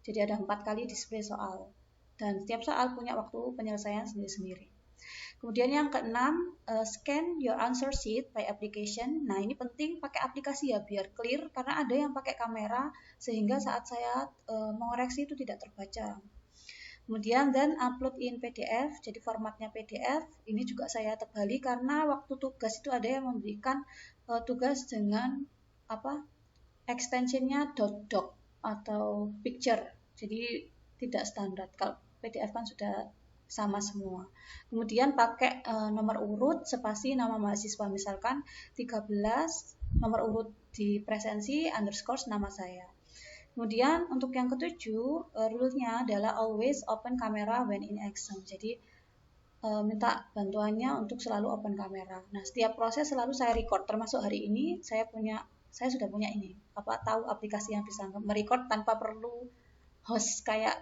Jadi ada 4 kali display soal. Dan setiap soal punya waktu penyelesaian sendiri-sendiri. Kemudian yang keenam, scan your answer sheet by application. Nah, ini penting pakai aplikasi ya, biar clear, karena ada yang pakai kamera, sehingga saat saya mengoreksi itu tidak terbaca. Kemudian dan upload in PDF, jadi formatnya PDF. Ini juga saya tebali karena waktu tugas itu ada yang memberikan tugas dengan extensionnya .doc atau picture. Jadi tidak standar. Kalau PDF kan sudah sama semua. Kemudian pakai nomor urut spasi nama mahasiswa, misalkan 13 nomor urut di presensi underscore nama saya. Kemudian untuk yang ketujuh, rule-nya adalah always open camera when in exam. Jadi minta bantuannya untuk selalu open kamera. Nah, setiap proses selalu saya record, termasuk hari ini saya sudah punya ini, tahu aplikasi yang bisa merecord tanpa perlu host kayak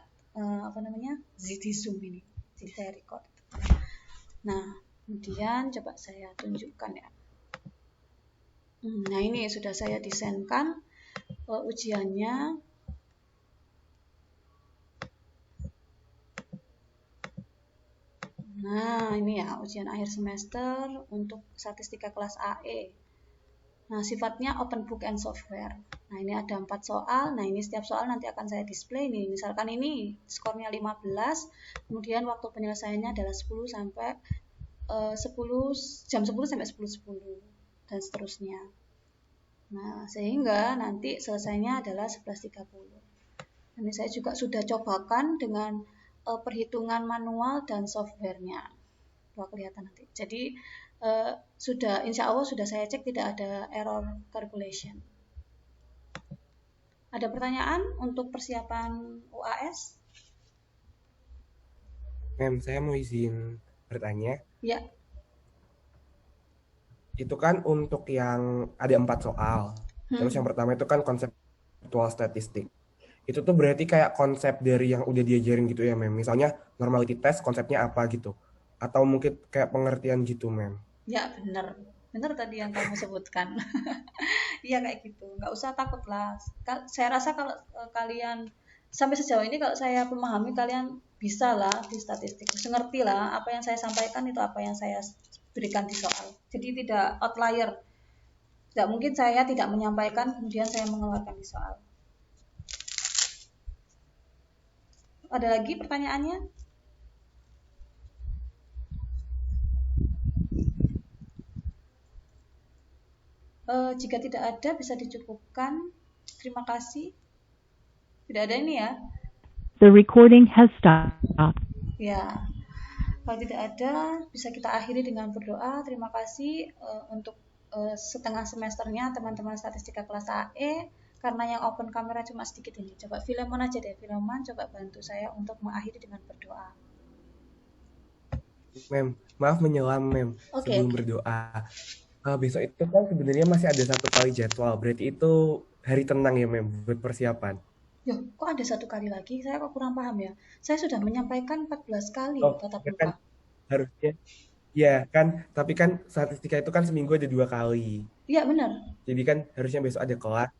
di Zoom ini. Jadi saya record. Nah, kemudian coba saya tunjukkan ya. Nah, ini sudah saya desainkan ujiannya. Nah, ini ya ujian akhir semester untuk statistika kelas AE. Nah, sifatnya open book and software. Nah, ini ada 4 soal. Nah, ini setiap soal nanti akan saya display nih. Misalkan ini skornya 15, kemudian waktu penyelesaiannya adalah 10 sampai 10 sampai 10.10 dan seterusnya. Nah, sehingga nanti selesainya adalah 11.30. Ini saya juga sudah cobakan dengan perhitungan manual dan softwarenya. Wah, kelihatan nanti. Jadi insya Allah sudah saya cek tidak ada error calculation. Ada pertanyaan untuk persiapan UAS? Mem, saya mau izin bertanya. Ya. Itu kan untuk yang ada 4 soal. Terus yang pertama itu kan konseptual statistik. Itu tuh berarti kayak konsep dari yang udah diajarin gitu ya, Mem. Misalnya normality test konsepnya apa gitu. Atau mungkin kayak pengertian gitu, Mem. Ya, benar. Benar tadi yang kamu sebutkan. Iya kayak gitu. Nggak usah takut lah. Saya rasa kalau kalian sampai sejauh ini kalau saya memahami kalian bisa lah di statistik. Ngerti lah apa yang saya sampaikan itu apa yang saya berikan di soal. Jadi tidak outlier. Tidak mungkin saya tidak menyampaikan kemudian saya mengeluarkan di soal. Ada lagi pertanyaannya? Jika tidak ada bisa dicukupkan. Terima kasih. Tidak ada ini ya. The recording has stopped. Ya. Kalau tidak ada bisa kita akhiri dengan berdoa. Terima kasih untuk setengah semesternya teman-teman statistika kelas AE. Karena yang open kamera cuma sedikit ini. Coba Filemon aja deh. Filemon coba bantu saya untuk mengakhiri dengan berdoa. Mem, maaf menyelam, Mem. Sebelum berdoa. Besok itu kan sebenarnya masih ada 1 kali jadwal. Berarti itu hari tenang ya, Mem, buat persiapan. Yo, kok ada 1 kali lagi? Saya kok kurang paham ya. Saya sudah menyampaikan 14 kali tatap muka. Kan, harusnya. Ya kan, tapi kan statistika itu kan seminggu ada 2 kali. Iya, benar. Jadi kan harusnya besok ada kelas.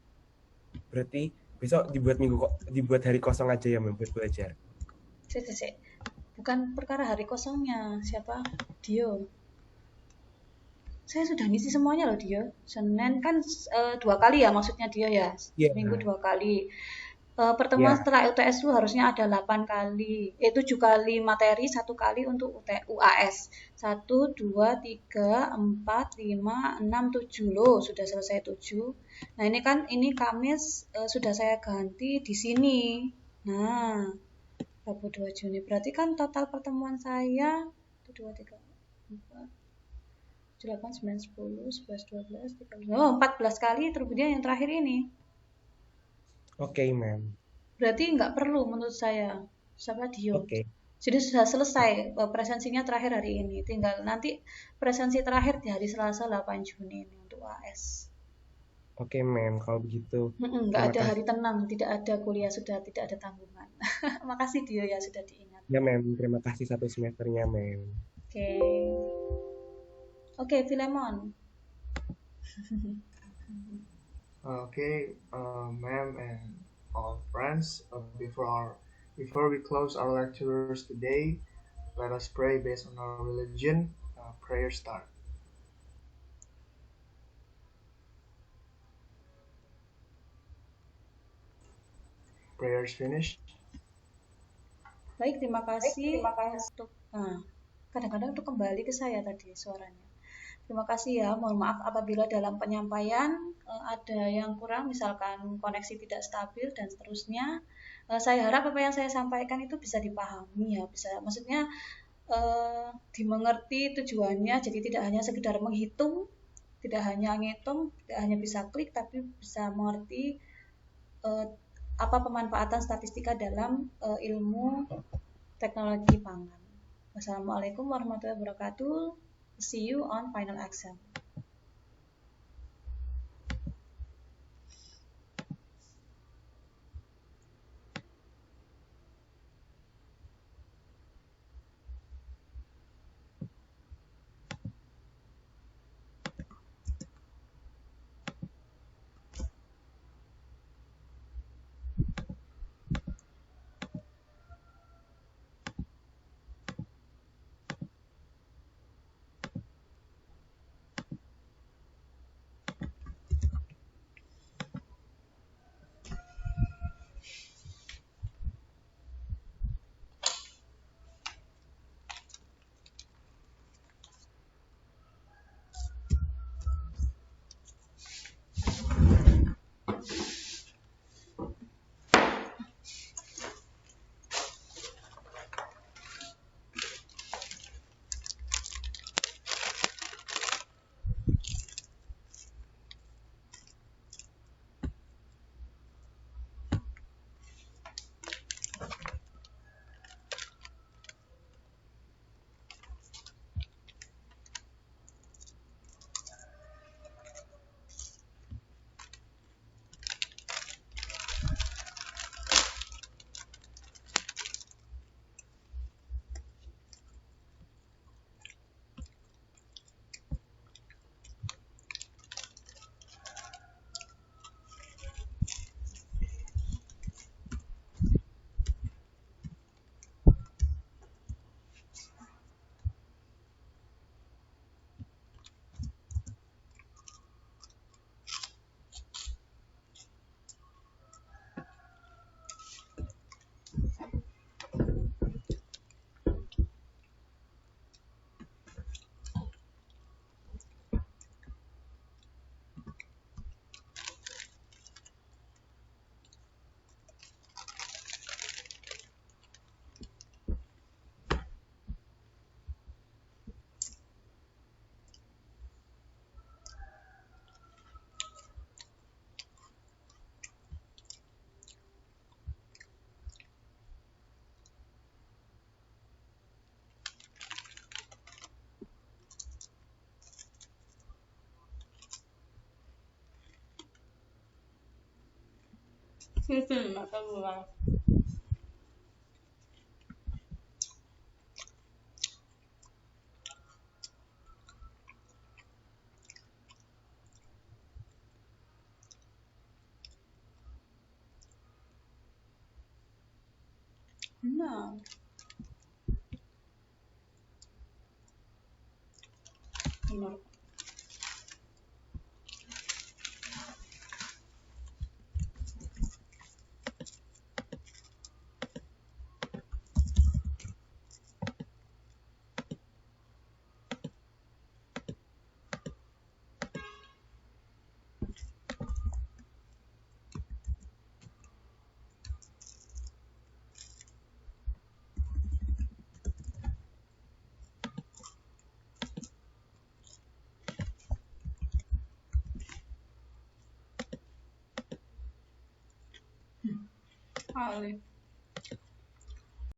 Berarti besok dibuat hari kosong aja ya, Mem, buat belajar. Bukan perkara hari kosongnya. Siapa? Dio. Saya sudah ngisi semuanya loh, Dio. Senin kan 2 kali ya maksudnya Dio ya. Minggu 2 kali. Pertemuan setelah UTS itu harusnya ada 8 kali. 7 kali materi, 1 kali untuk UAS. 1, 2, 3, 4, 5, 6, 7 loh. Sudah selesai 7. Nah ini Kamis sudah saya ganti di sini. Nah, Rabu 2 Juni. Berarti kan total pertemuan saya 1, 2, 3, 4, 8, 9, 10, 11, 12, 13. Oh, 14 kali kemudian yang terakhir ini. Oke, Mem. Berarti nggak perlu menurut saya. Siapa Dio? Oke. Jadi sudah selesai presensinya terakhir hari ini. Tinggal nanti presensi terakhir di hari Selasa 8 Juni ini untuk AS. Oke, Mem, kalau begitu. Nggak ada hari tenang, tidak ada kuliah, sudah tidak ada tanggungan. Makasih Dio ya sudah diingat. Ya, Mem, terima kasih 1 semesternya, Mem. Oke, Filemon. Okay, ma'am and all friends, before we close our lectures today, let us pray based on our religion. Prayer start. Prayers finished. Baik, terima kasih untuk kadang-kadang untuk kembali ke saya tadi suaranya. Terima kasih ya, mohon maaf apabila dalam penyampaian ada yang kurang, misalkan koneksi tidak stabil dan seterusnya, saya harap apa yang saya sampaikan itu bisa dipahami ya, bisa maksudnya dimengerti tujuannya, jadi tidak hanya sekedar menghitung, tidak hanya ngitung, tidak hanya bisa klik, tapi bisa mengerti apa pemanfaatan statistika dalam ilmu teknologi pangan. Wassalamualaikum warahmatullahi wabarakatuh. See you on final exam. Makan ulang. No. No. Alif.